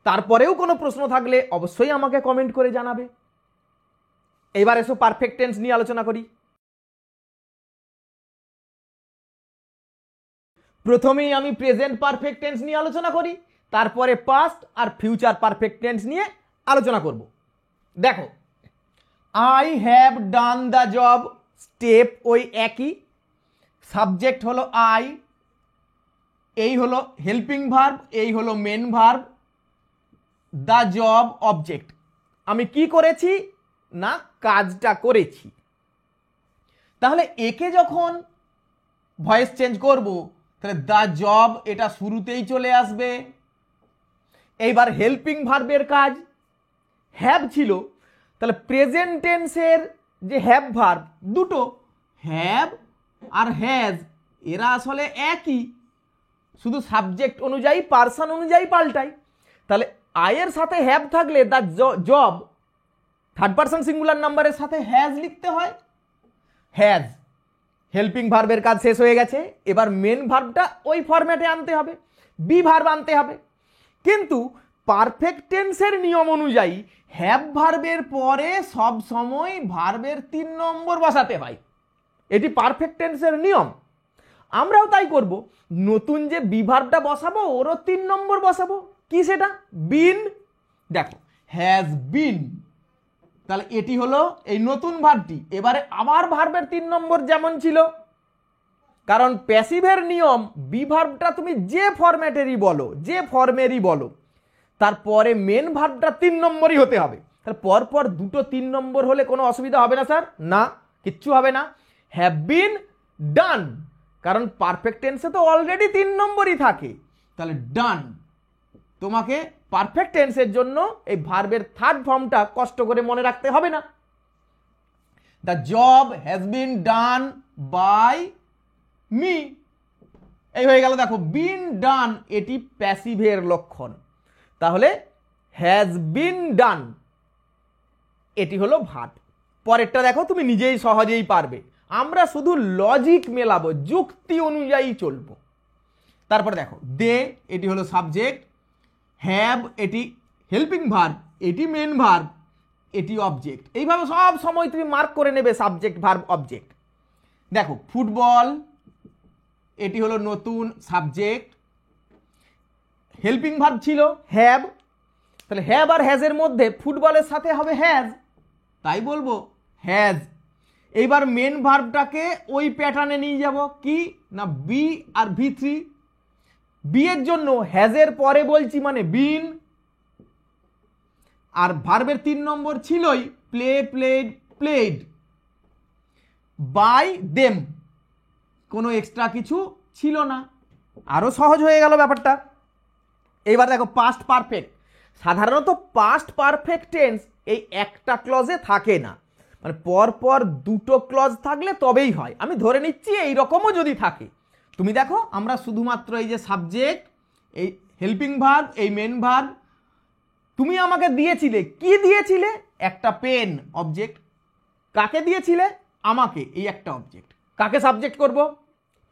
তারপরেও কোনো প্রশ্ন থাকলে অবশ্যই আমাকে কমেন্ট করে জানাবে। এইবার এসো পারফেক্ট টেন্স নিয়ে আলোচনা করি। প্রথমেই আমি প্রেজেন্ট পারফেক্ট টেন্স নিয়ে আলোচনা করি, তারপরে পাস্ট আর ফিউচার পারফেক্ট টেন্স নিয়ে আলোচনা করব। দেখো, I have done the job, step ওই একই, সাবজেক্ট হলো আই, এই হলো হেল্পিং ভার্ব, এই হলো main verb, the job object. আমি কি করেছি না কাজটা করেছি। তাহলে একে যখন ভয়েস চেঞ্জ করব তাহলে দ্য জব এটা শুরুতেই চলে আসবে। এইবার হেল্পিং ভার্বের কাজ হ্যাভ ছিল, তাহলে প্রেজেন্ট টেন্সের যে হ্যাভ ভার্ব দুটো, হ্যাভ আর হ্যাজ, এরা আসলে একই, শুধু সাবজেক্ট অনুযায়ী পার্সন অনুযায়ী পাল্টাই। তাহলে আয়ের সাথে হ্যাভ থাকলে the job third person singular নাম্বারের সাথে হ্যাজ লিখতে হয়, হ্যাজ। হেল্পিং ভার্বের কাজ শেষ হয়ে গেছে, এবার মেন ভার্বটা ওই ফরম্যাটে আনতে হবে, বি ভার্ব আনতে হবে। কিন্তু পারফেক্ট টেন্সের নিয়ম অনুযায়ী হ্যাভ ভার্বের পরে সব সময় ভার্বের 3 নম্বর বসাতে হয়, এটি পারফেক্ট টেন্সের নিয়ম। আমরাও তাই করব, নতুন যে বি ভার্বটা বসাবো ওরও 3 নম্বর বসাবো। কি সেটা? বিন। দেখো হ্যাজ বিন, তাহলে এটি হলো এই নতুন ভার্বটি। এবারে আবার ভার্বের 3 নম্বর যেমন ছিল, কারণ প্যাসিভের নিয়ম বি ভার্বটা তুমি যে ফরম্যাটেরই বলো, যে ফর্মেরই বলো, তারপরে মেন ভার্বটা 3 নম্বরই হতে হবে। তাহলে পরপর দুটো 3 নম্বর হলে কোনো অসুবিধা হবে না স্যার? না, কিচ্ছু হবে না। হ্যাভ বিন ডান, কারণ পারফেক্ট টেন্সে তো অলরেডি 3 নম্বরই থাকে, তাহলে ডান। তোমাকে পারফেক্ট টেন্সের জন্য এই ভার্বের থার্ড ফর্মটা কষ্ট করে মনে রাখতে হবে না। The job has been done by me, এই হয়ে গেল। দেখো বিন ডান এটি প্যাসিভের লক্ষণ, তাহলে হ্যাজ বিন ডান এটি হলো ভার্ব। পরেরটা দেখো তুমি নিজেই সহজেই পারবে, আমরা শুধু লজিক মেলাবো, যুক্তি অনুযায়ী চলবো। তারপরে দেখো দে এটি হলো সাবজেক্ট, হ্যাভ এটি হেল্পিং ভার্ব, এটি মেন ভার্ব, এটি অবজেক্ট। এইভাবে সব সময় তুমি মার্ক করে নেবে সাবজেক্ট ভার্ব অবজেক্ট। দেখো ফুটবল এটি হলো নতুন সাবজেক্ট, হেল্পিং ভার্ব ছিল হ্যাভ, তাহলে হ্যাভ আর হ্যাজের মধ্যে ফুটবলের সাথে হবে হ্যাজ, তাই বলবো হ্যাজ। এইবার মেন ভার্বটাকে ওই প্যাটার্নে নিয়ে যাব, কি না বি আর V3। বি এর জন্য হ্যাজের পরে বলছি মানে বিন, আর ভার্বের 3 নম্বর ছিলই play played played by them, কোনো এক্সট্রা কিছু ছিল না, আরো সহজ হয়ে গেল ব্যাপারটা। এইবার দেখো পাস্ট পারফেক্ট, সাধারণত পাস্ট পারফেক্ট টেন্স এই একটা ক্লজে থাকে না, মানে পরপর দুটো ক্লজ থাকলে তবেই হয়। আমি ধরে নিচ্ছি এই রকমও যদি থাকে, তুমি দেখো আমরা শুধুমাত্র এই যে সাবজেক্ট, এই হেল্পিং ভার্ব, এই মেন ভার্ব, তুমি আমাকে দিয়েছিলে, কি দিয়েছিলে? একটা পেন অবজেক্ট। কাকে দিয়েছিলে? আমাকে, এই একটা অবজেক্ট। কাকে সাবজেক্ট করব?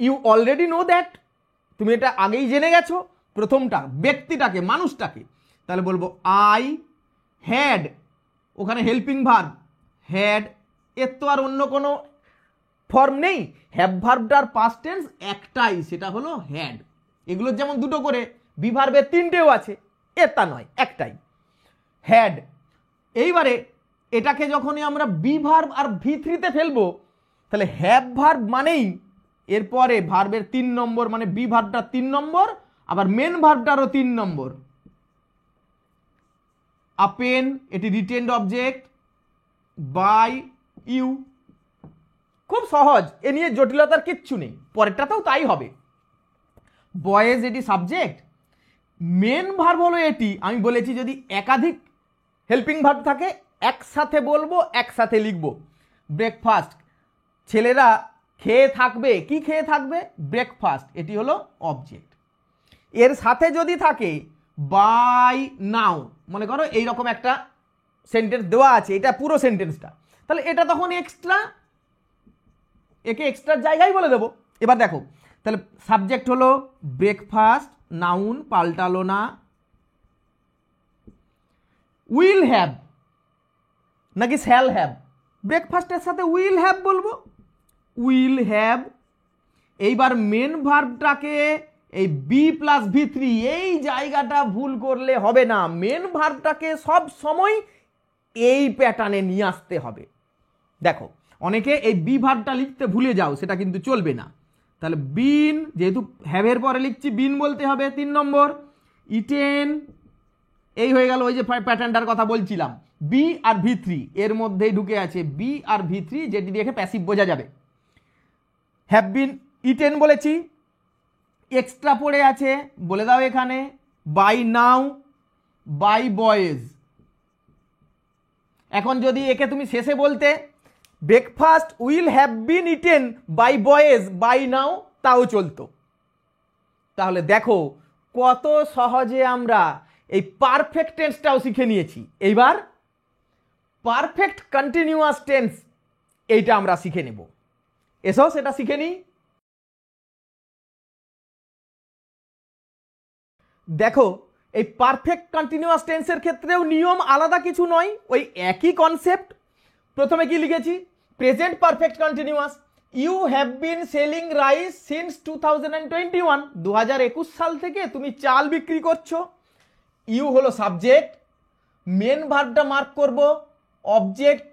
ইউ অলরেডি নো দ্যাট, তুমি এটা আগেই জেনে গেছো। প্রথমটা ব্যক্তিটাকে, মানুষটাকে, তাহলে বলবো আই হ্যাড, ওখানে হেল্পিং ভার্ব হ্যাড, এর তো আর অন্য কোনো ফর্ম নেই। হ্যাভ ভার্বটার পাস্ট টেন্স একটাই, সেটা হলো হ্যাড। এগুলোর যেমন দুটো করে, বি ভার্বের 3টেও আছে, এর তা নয়, একটাই হ্যাড। এইবারে এটাকে যখনই আমরা বি ভার্ব আর V3-তে ফেলবো, তাহলে হ্যাভ ভার্ব মানেই এরপরে ভার্বের 3 নম্বর, মানে বি ভার্বটা 3 নম্বর, আবার মেন ভার্বটারও 3 নম্বর। আ পেন এটি রিটেন্ড অবজেক্ট বাই ইউ, খুব সহজ, এ নিয়ে জটিলতার কিচ্ছু নেই। পরেরটাতেও তাই হবে। বয়েজ এটি সাবজেক্ট, মেন ভার্ব হলো এটি। আমি বলেছি যদি একাধিক হেল্পিং ভার্ব থাকে একসাথে বলবো, একসাথে লিখবো। ব্রেকফাস্ট, ছেলেরা খেয়ে থাকবে, কি খেয়ে থাকবে? ব্রেকফাস্ট, এটি হলো অবজেক্ট। এর সাথে যদি থাকে বাই নাও, মনে করো এইরকম একটা সেন্টেন্স দেওয়া আছে, এটা পুরো সেন্টেন্সটা, তাহলে এটা তখন এক্সট্রা, একে এক্সট্রা জায়গায় বলে দেবো। এবার দেখো তাহলে সাবজেক্ট হলো ব্রেকফাস্ট, নাউন পাল্টালো না। উইল হ্যাভ নাকি শ্যাল হ্যাভ? ব্রেকফাস্টের সাথে উইল হ্যাভ বলবো, উইল হ্যাভ। এইবার মেন ভার্বটাকে এই বি প্লাস V3, এই জায়গাটা ভুল করলে হবে না। মেন ভার্বটাকে সব সময় এই প্যাটার্নে নিয়ে আসতে হবে। দেখো অনেকে এই বি ভার্বটা লিখতে ভুলে যাও, সেটা কিন্তু চলবে না। তাহলে বিন, যেহেতু হ্যাভের পরে লিখছি বিন বলতে হবে 3 নম্বর। ইটেন, এই হয়ে গেল ওই যে প্যাটার্নটার কথা বলছিলাম, বি আর V3 এর মধ্যেই ঢুকে আছে বি আর V3, যেটি দেখে প্যাসিভ বোঝা যাবে। হ্যাভ বিন ইটেন বলেছি, এক্সট্রা পড়ে আছে বলে দাও এখানে বাই নাও, বাই বয়েজ। এখন যদি একে তুমি শেষে বলতে breakfast will have been eaten by boys by now, তাও চলতো। তাহলে দেখো কত সহজে আমরা এই পারফেক্ট টেন্সটাও শিখে নিয়েছি। এইবার পারফেক্ট কন্টিনিউয়াস টেন্স এইটা আমরা শিখে নেব। এসো সেটা শিখে নিই। দেখো এই পারফেক্ট কন্টিনিউয়াস টেন্সের ক্ষেত্রেও নিয়ম আলাদা কিছু নয়, ওই একই কনসেপ্ট। প্রথমে কি লিখেছি, present perfect continuous, you have been selling rice since 2021, 2021 সাল থেকে তুমি চাল বিক্রি করছো। ইউ হলো সাবজেক্ট, মেন ভার্বটা মার্ক করব, অবজেক্ট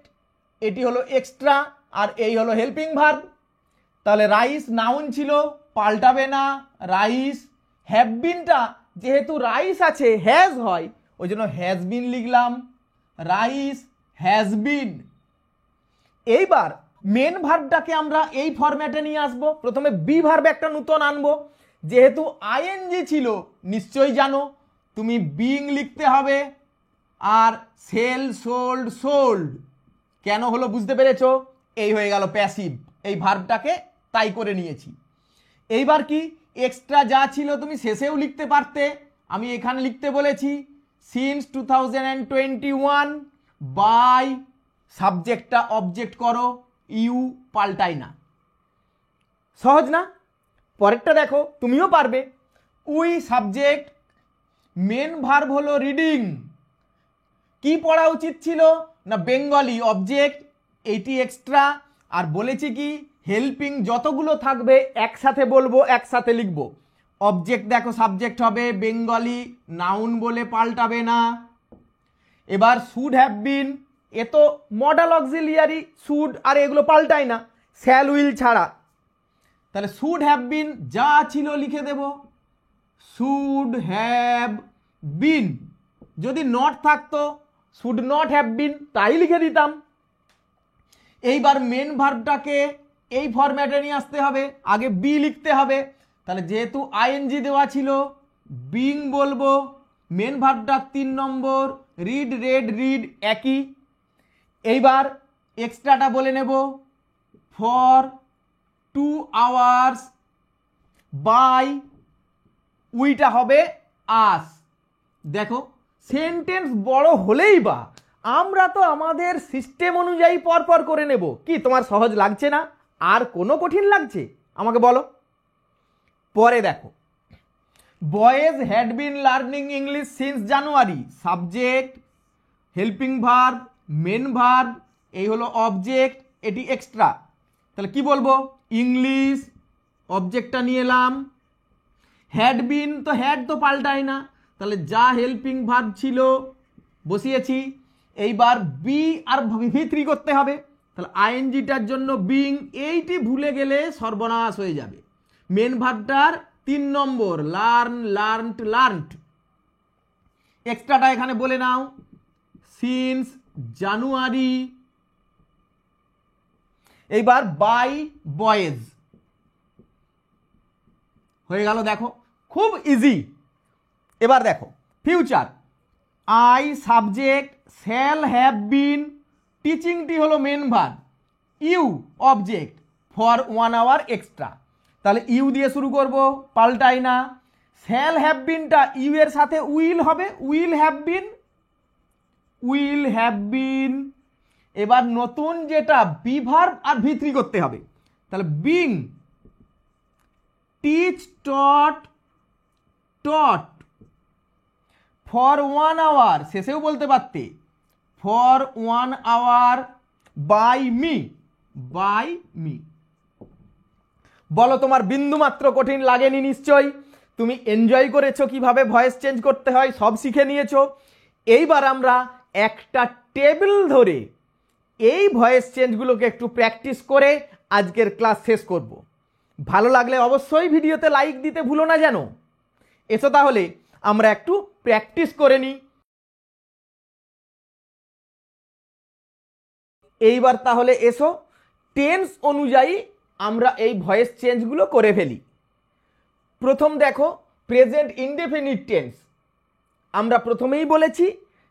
এটি হলো এক্সট্রা, আর এই হলো হেল্পিং ভার্ব। তাহলে রাইস নাউন ছিল, পাল্টাবে না, রাইস। হ্যাভ বিনটা যেহেতু রাইস আছে হ্যাজ হয়, ওই জন্য হ্যাজ বিন লিখলাম, রাইস হ্যাজ বিন। এইবার মেন ভার্বটাকে আমরা এই ফরম্যাটে নিয়ে আসবো। প্রথমে বি ভার্ব একটা নতুন আনবো, যেহেতু আইএনজি ছিল নিশ্চয়ই জানো তুমি বিং লিখতে হবে, আর সেল সোল্ড সোল্ড কেন হলো বুঝতে পেরেছো? এই হয়ে গেল প্যাসিভ, এই ভার্বটাকে তাই করে নিয়েছি। এইবার কি এক্সট্রা যা ছিল তুমি শেষেও লিখতে পারতে, আমি এখানে লিখতে বলেছি সিন্স 2021 বাই, সাবজেক্টটা অবজেক্ট করো, ইউ পাল্টাই না। সহজ না? পরেরটা দেখো, তুমিও পারবে। উই সাবজেক্ট, মেন ভার্ব হলো রিডিং। কি পড়া উচিত ছিল না বেঙ্গলি, অবজেক্ট এইটি এক্সট্রা। আর বলেছি কি হেল্পিং যতগুলো থাকবে একসাথে বলবো, একসাথে লিখবো। অবজেক্ট দেখো সাবজেক্ট হবে, বেঙ্গলি নাউন বলে পাল্টাবে না। এবার শুড হ্যাভ বিন, এ তো মডেল অক্সিলিয়ারি, শুড আর এগুলো পাল্টায় না, শ্যাল উইল ছাড়া। তাহলে শুড হ্যাভ বিন যা ছিল লিখে দেব, শুড হ্যাভ বিন। যদি নট থাকতো শুড নট হ্যাভ বিন, তাই লিখে দিতাম। এইবার মেন ভার্বটাকে এই ফরম্যাটে নিয়ে আসতে হবে, আগে বি লিখতে হবে। তাহলে যেহেতু আইএনজি দেওয়া ছিল বিং বলবো, মেন ভার্বটা 3 নম্বর, রিড রেড রিড একই। এইবার এক্সট্রাটা বলে নেব, ফর 2 আওয়ার্স বাই, উইটা হবে আস। দেখো সেন্টেন্স বড় হলেই বা আমরা তো আমাদের সিস্টেম অনুযায়ী পরপর করে নেব। কি তোমার সহজ লাগছে না? আর কোনো কঠিন লাগছে আমাকে বলো। পরে দেখো, boys had been learning English since January, subject helping verb main verb, এই হলো অবজেক্ট এটি এক্সট্রা। তাহলে কি বলবো, ইংলিশ অবজেক্টটা নিয়ে এলাম। হ্যাড বিন তো হ্যাড তো পাল্টায় না, তাহলে যা হেল্পিং ভার্ব ছিল বসিয়েছি। এইবার বি আর V3 করতে হবে, তাহলে আইএনজিটার জন্য বিং, এইটি ভুলে গেলে সর্বনাশ হয়ে যাবে। মেন ভার্বটার 3 নম্বর, লার্ন লার্নড লার্নড। এক্সট্রাটা এখানে বলে নাও, সিন্স জানুয়ারি। এইবার বাই বয়েজ হয়ে গেল। দেখো খুব ইজি। এবার দেখো future, I subject, shall have been, টিচিংটি হলো main verb, you object, for 1 hour extra. তাহলে ইউ দিয়ে শুরু করব, পাল্টাই না। শ্যাল হ্যাভ বিনটা ইউ এর সাথে উইল হবে, will have bin, will have বিন। এবার নতুন যেটা বি ভার্ব আর V3 করতে হবে, তাহলে being, teach taught taught, for 1 hour, শেষেও বলতে পারতে for 1 hour, by me, by me. বলো তোমার বিন্দু মাত্র কঠিন লাগেনি নিশ্চয়ই? তুমি এনজয় করেছো কিভাবে ভয়েস চেঞ্জ করতে হয়, সব শিখে নিয়েছো। এইবার আমরা একটা টেবিল ধরে এই ভয়েস চেঞ্জগুলোকে একটু প্র্যাকটিস করে আজকের ক্লাস শেষ করব। ভালো লাগলে অবশ্যই ভিডিওতে লাইক দিতে ভুলো না যেন। এসো তাহলে আমরা একটু প্র্যাকটিস করে নিই। এইবার তাহলে এসো টেন্স অনুযায়ী আমরা এই ভয়েস চেঞ্জগুলো করে ফেলি। প্রথম দেখো প্রেজেন্ট ইনডেফিনিট টেন্স। আমরা প্রথমেই বলেছি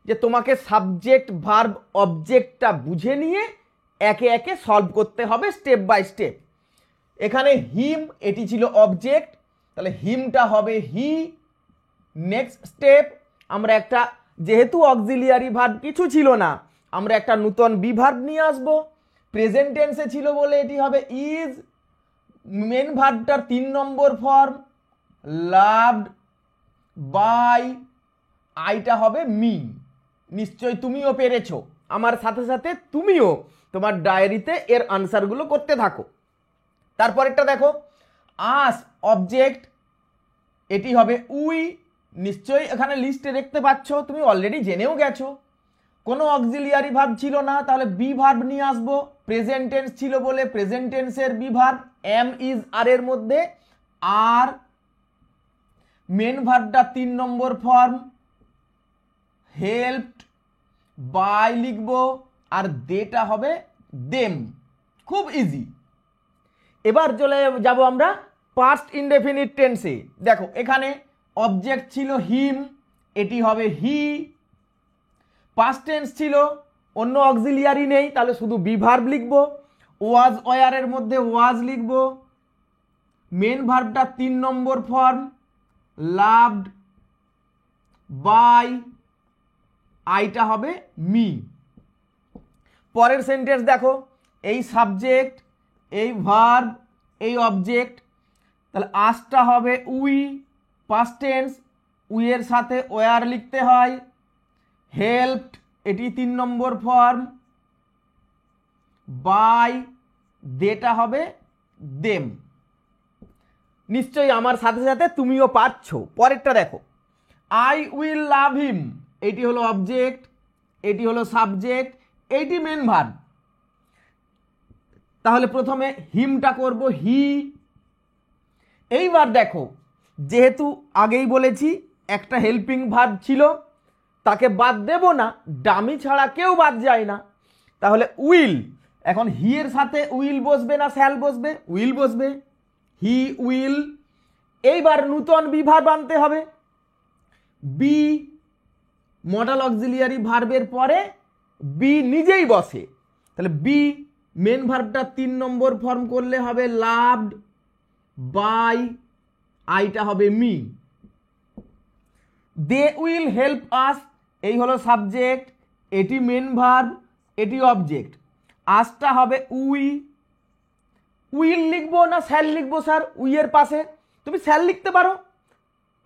যে তোমাকে সাবজেক্ট ভার্ব অবজেক্টটা বুঝে নিয়ে একে একে সলভ করতে হবে স্টেপ বাই স্টেপ। এখানে হিম এটি ছিল অবজেক্ট, তাহলে হিমটা হবে হি। নেক্সট স্টেপ আমরা একটা, যেহেতু অক্সিলিয়ারি ভার্ব কিছু ছিল না, আমরা একটা নতুন বি ভার্ব নিয়ে আসব। প্রেজেন্ট টেন্সে ছিল বলে এটি হবে ইজ। মেন ভার্বটার 3 নম্বর ফর্ম লাভড বাই, আইটা হবে মি। নিশ্চয়ই তুমিও পেরেছো, আমার সাথে সাথে তুমিও তোমার ডায়েরিতে এর আনসারগুলো করতে থাকো। তারপরেরটা দেখো আস অবজেক্ট, এটি হবে উই। নিশ্চয়ই এখানে লিস্টে দেখতে পাচ্ছ, তুমি অলরেডি জেনেও গেছো। কোনো অক্সিলিয়ারি ভার্ব ছিল না, তাহলে বি ভার্ব নিয়ে আসবো। প্রেজেন্ট টেন্স ছিল বলে প্রেজেন্ট টেন্সের be verb am is are এর মধ্যে আর। মেন ভার্বটা 3 নম্বর ফর্ম হেল্পড বাই লিখবো, আর দেটা হবে দেম। খুব ইজি। এবার চলে যাব আমরা পাস্ট ইনডেফিনিট টেন্সে। দেখো এখানে অবজেক্ট ছিল হিম, এটি হবে হি। পাস্ট টেন্স ছিল, অন্য অক্সিলিয়ারি নেই, তাহলে শুধু বি ভার্ব লিখবো। ওয়াজ ওয়ারের মধ্যে ওয়াজ লিখবো। মেন ভার্বটা 3 নম্বর ফর্ম লাভড বাই, আইটা হবে মি। পরের সেন্টেন্স দেখো, এই সাবজেক্ট, এই ভার্ব, এই অবজেক্ট, তাহলে আসটা হবে উই। পাস্ট টেন্স, উই এর সাথে ওয়ার লিখতে হয়। হেল্পড এটি 3 নম্বর ফর্ম বাই, দেটা হবে দেম। নিশ্চয়ই আমার সাথে সাথে তুমিও পারছো। পরেরটা দেখো আই উইল লাভ হিম, এটি হলো অবজেক্ট, এটি হলো সাবজেক্ট, এইটি মেন ভার্ব। তাহলে প্রথমে হিমটা করব হি। এইবার দেখো, যেহেতু আগেই বলেছি একটা হেল্পিং ভার্ব ছিল, তাকে বাদ দেব না, ডামি ছাড়া কেউ বাদ যায় না। তাহলে উইল, এখন হি এর সাথে উইল বসবে না শ্যাল বসবে? উইল বসবে, হি উইল। এইবার নূতন বি ভার্ব আনতে হবে। বি মডেল অক্সিলিয়ারি ভার্বের পরে বি নিজেই বসে, তাহলে বি মেন ভার্বটা 3 নম্বর ফর্ম করলে হবে লাভড বাই, আইটা হবে me. They will help us, এই হলো সাবজেক্ট, এটি মেন ভার্ব, এটি অবজেক্ট। আসটা হবে উই। উইল লিখবো না শ্যাল লিখবো স্যার? উই এর পাশে তুমি শ্যাল লিখতে পারো,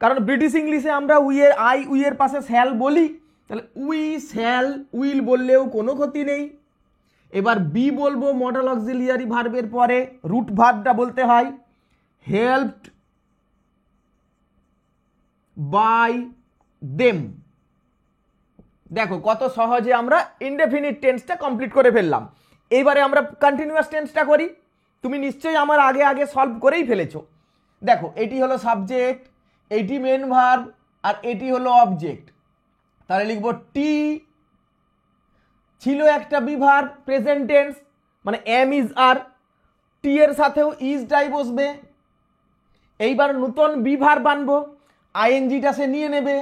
কারণ ব্রিটিশ ইংলিশে আমরা উইয়ের আই উইয়ের পাশে শ্যাল বলি, তাহলে উই শ্যাল উইল বললেও কোনো ক্ষতি নেই। এবার বি বলবো মডেল অক্সিলিয়ারি ভার্বের পরে, রুট ভার্বটা বলতে হয় হেল্পড বাই দেম। দেখো কত সহজে আমরা ইনডেফিনিট টেন্সটা কমপ্লিট করে ফেললাম। এইবারে আমরা কন্টিনিউয়াস টেন্সটা করি। তুমি নিশ্চয়ই আমার আগে আগে সলভ করেই ফেলেছো। দেখো এটি হলো সাবজেক্ট, এটি মেন ভার্ব, আর এটি হলো অবজেক্ট। তাহলে লিখবো টি, ছিল একটা বি ভার্ব প্রেজেন্ট টেন্স, মানে এম ইজ আর, টি এর সাথেও ইজটাই বসবে। এইবার নতুন বি ভার্ব আনবো, আইএনজিটা সে নিয়ে নেবে,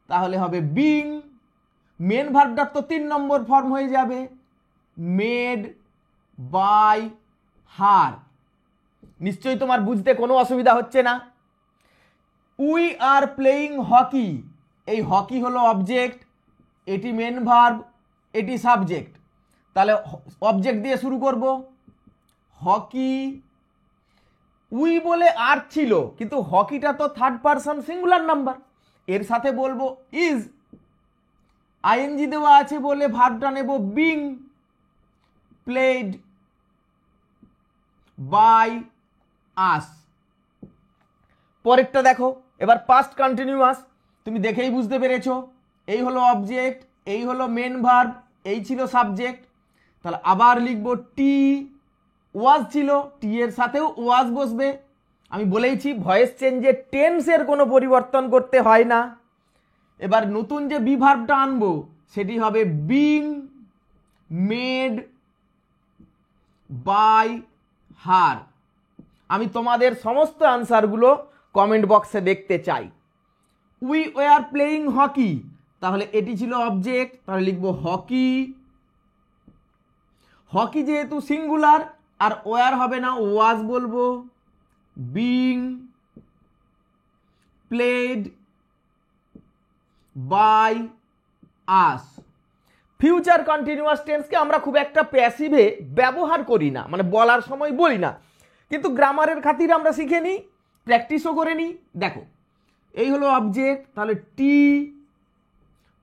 তাহলে হবে বিং। মেন ভার্বটার তো 3 নম্বর ফর্ম হয়ে যাবে মেড বাই হার। নিশ্চয়ই তোমার বুঝতে কোনো অসুবিধা হচ্ছে না। উই আর প্লেয়িং হকি, এই হকি হলো অবজেক্ট, এটি মেন ভার্ব, এটি সাবজেক্ট। তাহলে অবজেক্ট দিয়ে শুরু করব, হকি। উই বলে আর ছিল, কিন্তু হকিটা তো থার্ড পারসন সিঙ্গুলার নাম্বার, এর সাথে বলবো ইজ। আইএনজি দেওয়া আছে বলে ভার্বটা নেব বিং প্লেড বাই আস। পরেরটা দেখো, এবার পাস্ট কন্টিনিউয়াস, তুমি দেখেই বুঝতে পেরেছো। এই হলো অবজেক্ট, এই হলো মেন ভার্ব, এই ছিল সাবজেক্ট। তাহলে আবার লিখবো টি, ওয়াজ ছিল, টি এর সাথেও ওয়াজ বসবে। আমি বলেইছি ভয়েস চেঞ্জে টেন্সের কোনো পরিবর্তন করতে হয় না। এবার নতুন যে বি ভার্বটা আনবো সেটি হবে বিং মেড বাই হার। আমি তোমাদের সমস্ত আনসারগুলো কমেন্ট বক্সে দেখতে চাই। উই ওয়ার প্লেয়িং হকি, তাহলে এটি ছিল অবজেক্ট, তাহলে লিখবো হকি। হকি যেহেতু সিঙ্গুলার আর ওয়ার হবে না, ওয়াজ বলবো। Being played by us. Future continuous টেন্সকে আমরা খুব একটা প্যাসিভে ব্যবহার করি না, মানে বলার সময় বলি না, কিন্তু গ্রামারের খাতিরে আমরা শিখে নিই, প্র্যাকটিসও করে নিই। দেখো এই হলো অবজেক্ট, তাহলে টি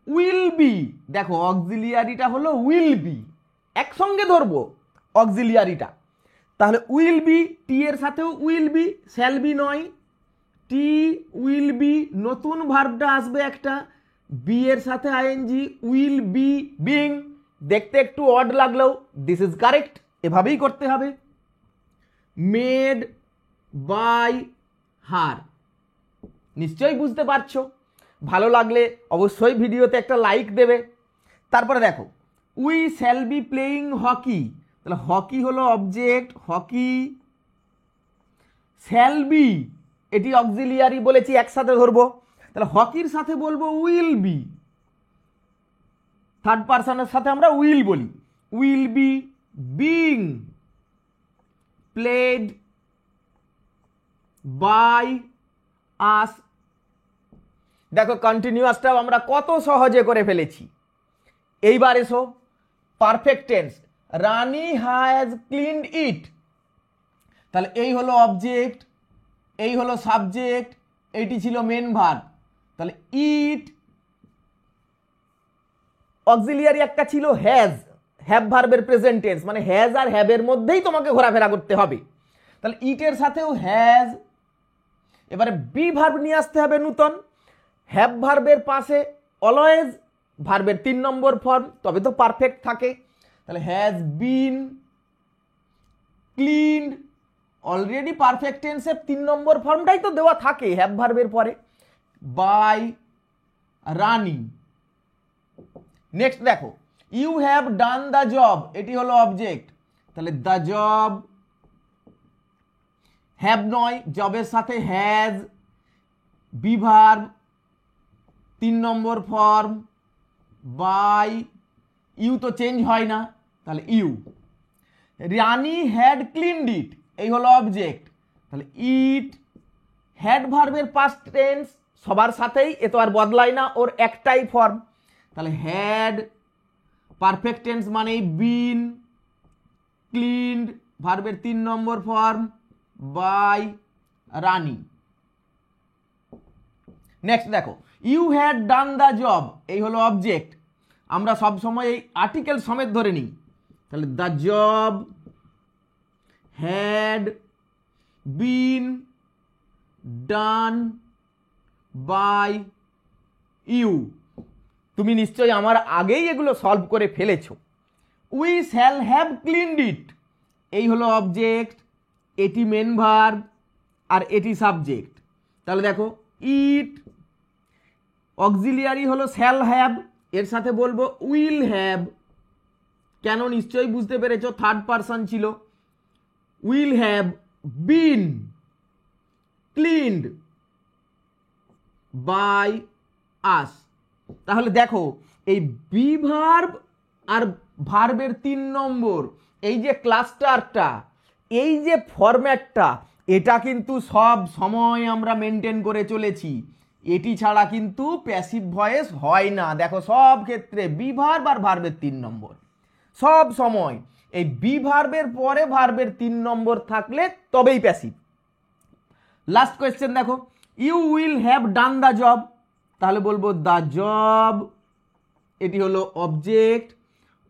উইল বি। দেখো অক্সিলিয়ারিটা হলো উইল বি, একসঙ্গে ধরবো অক্সিলিয়ারিটা। তাহলে উইল বি, টি এর সাথেও উইল বি, শ্যাল বি নয়। টি উইল বি, নতুন ভার্বটা আসবে একটা, বি এর সাথে আইএনজি, উইল বি বিং। দেখতে একটু অড লাগলেও দিস ইজ কারেক্ট, এভাবেই করতে হবে। মেড বাই হার, নিশ্চয়ই বুঝতে পারছো। ভালো লাগলে অবশ্যই ভিডিওতে একটা লাইক দেবে। তারপরে দেখো we shall be playing hockey, তাহলে হকি হলো অবজেক্ট, হকি। শ্যাল বি এটি অক্সিলিয়ারি বলেছি, একসাথে ধরবো, তাহলে হকির সাথে বলবো উইল বি। থার্ড পারসনের সাথে আমরা উইল বলি। Will be being played by us. দেখো কন্টিনিউয়াসটাও আমরা কত সহজে করে ফেলেছি। এইবার এসো perfect tense. Rani has cleaned it, তাহলে এই হলো অবজেক্ট, এই হলো সাবজেক্ট, এইটি ছিল মেন ভার্ব। তাহলে ইট অক্সিলিয়ারি একটা ছিল হ্যাজ, হ্যাভ ভার্বের প্রেজেন্ট টেন্স, মানে হ্যাজ আর হ্যাভের মধ্যেই তোমাকে ঘোরাফেরা করতে হবে। তাহলে ইটের সাথেও হ্যাজ। এবারে বি ভার্ব নিয়ে আসতে হবে নূতন। হ্যাভ ভার্বের পাশে অলওয়েজ ভার্বের 3 নম্বর ফর্ম, তবে তো পারফেক্ট থাকে। তাহলে has been cleaned, already perfect টেন্সে 3 নম্বর ফর্মটাই তো দেওয়া থাকে হ্যাভ ভার্বের পরে, বাই রানি। নেক্সট দেখো you have done the job, এটি হলো অবজেক্ট, তাহলে দ্য জব। হ্যাভ নয়, জবের সাথে হ্যাজ, বি ভার্ব 3 নম্বর ফর্ম, বাই। ইউ তো চেঞ্জ হয় না, তাহলে you. Rani had cleaned it, এই হলো অবজেক্ট, তাহলে ইট। হ্যাড ভার্বের পাস্ট টেন্স সবার সাথেই, এ তো আর বদলায় না, ওর একটাই ফর্ম, তাহলে হ্যাড। পারফেক্ট টেন্স মানে বিন ক্লিনড, ভার্বের 3 নম্বর ফর্ম, বাই রানী। নেক্সট দেখো you had done the job, এই হলো অবজেক্ট, আমরা সব সময় এই আর্টিকেল সমেত ধরে নিই, তাহলে the job had been done by you. তুমি নিশ্চয়ই আমার আগেই এগুলো সলভ করে ফেলেছো। We shall have cleaned it, এই হলো অবজেক্ট, এটি মেন ভার্ব আর এটি সাবজেক্ট। তাহলে দেখো ইট অক্সিলিয়ারি হলো শ্যাল হ্যাভ, এর সাথে বলবো উইল হ্যাভ। কেন নিশ্চয়ই বুঝতে পেরেছো, থার্ড পারসন ছিল। Will have been cleaned by us. তাহলে দেখো এই বি ভার্ব আর ভার্বের 3 নম্বর, এই যে ক্লাস্টারটা, এই যে ফরম্যাটটা, এটা কিন্তু সব সময় আমরা মেনটেন করে চলেছি। এটি ছাড়া কিন্তু প্যাসিভ ভয়েস হয় না। দেখো সব ক্ষেত্রে বি ভার্ব আর ভার্বের 3 নম্বর, সব সময় এই বি ভার্বের পরে ভার্বের 3 নম্বর থাকলে তবেই প্যাসিভ। লাস্ট কোয়েশ্চেন দেখো you will have done the job, তাহলে বলবো দ্য জব, এটি হলো অবজেক্ট।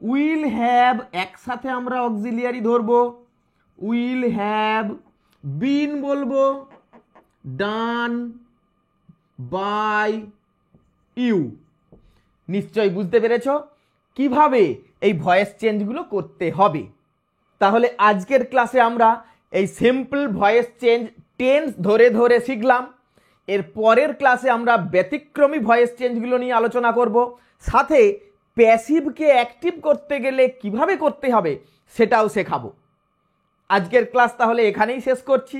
উইল হ্যাভ একসাথে আমরা অক্সিলিয়ারি ধরবো, উইল হ্যাভ। বিন বলবো ডান বাই ইউ। নিশ্চয়ই বুঝতে পেরেছো কিভাবে এই ভয়েস চেঞ্জগুলো করতে হবে। তাহলে আজকের ক্লাসে আমরা এই সিম্পল ভয়েস চেঞ্জ টেন্স ধরে ধরে শিখলাম। এর পরের ক্লাসে আমরা ব্যতিক্রমী ভয়েস চেঞ্জগুলো নিয়ে আলোচনা করব, সাথে প্যাসিভকে অ্যাক্টিভ করতে গেলে কিভাবে করতে হবে সেটাও শেখাবো। আজকের ক্লাস তাহলে এখানেই শেষ করছি।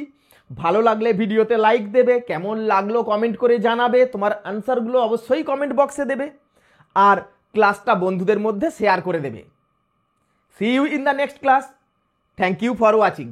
ভালো লাগলে ভিডিওতে লাইক দেবে, কেমন লাগলো কমেন্ট করে জানাবে, তোমার আনসারগুলো অবশ্যই কমেন্ট বক্সে দেবে, আর ক্লাসটা বন্ধুদের মধ্যে শেয়ার করে দেবে। See you in the next class. Thank you for watching.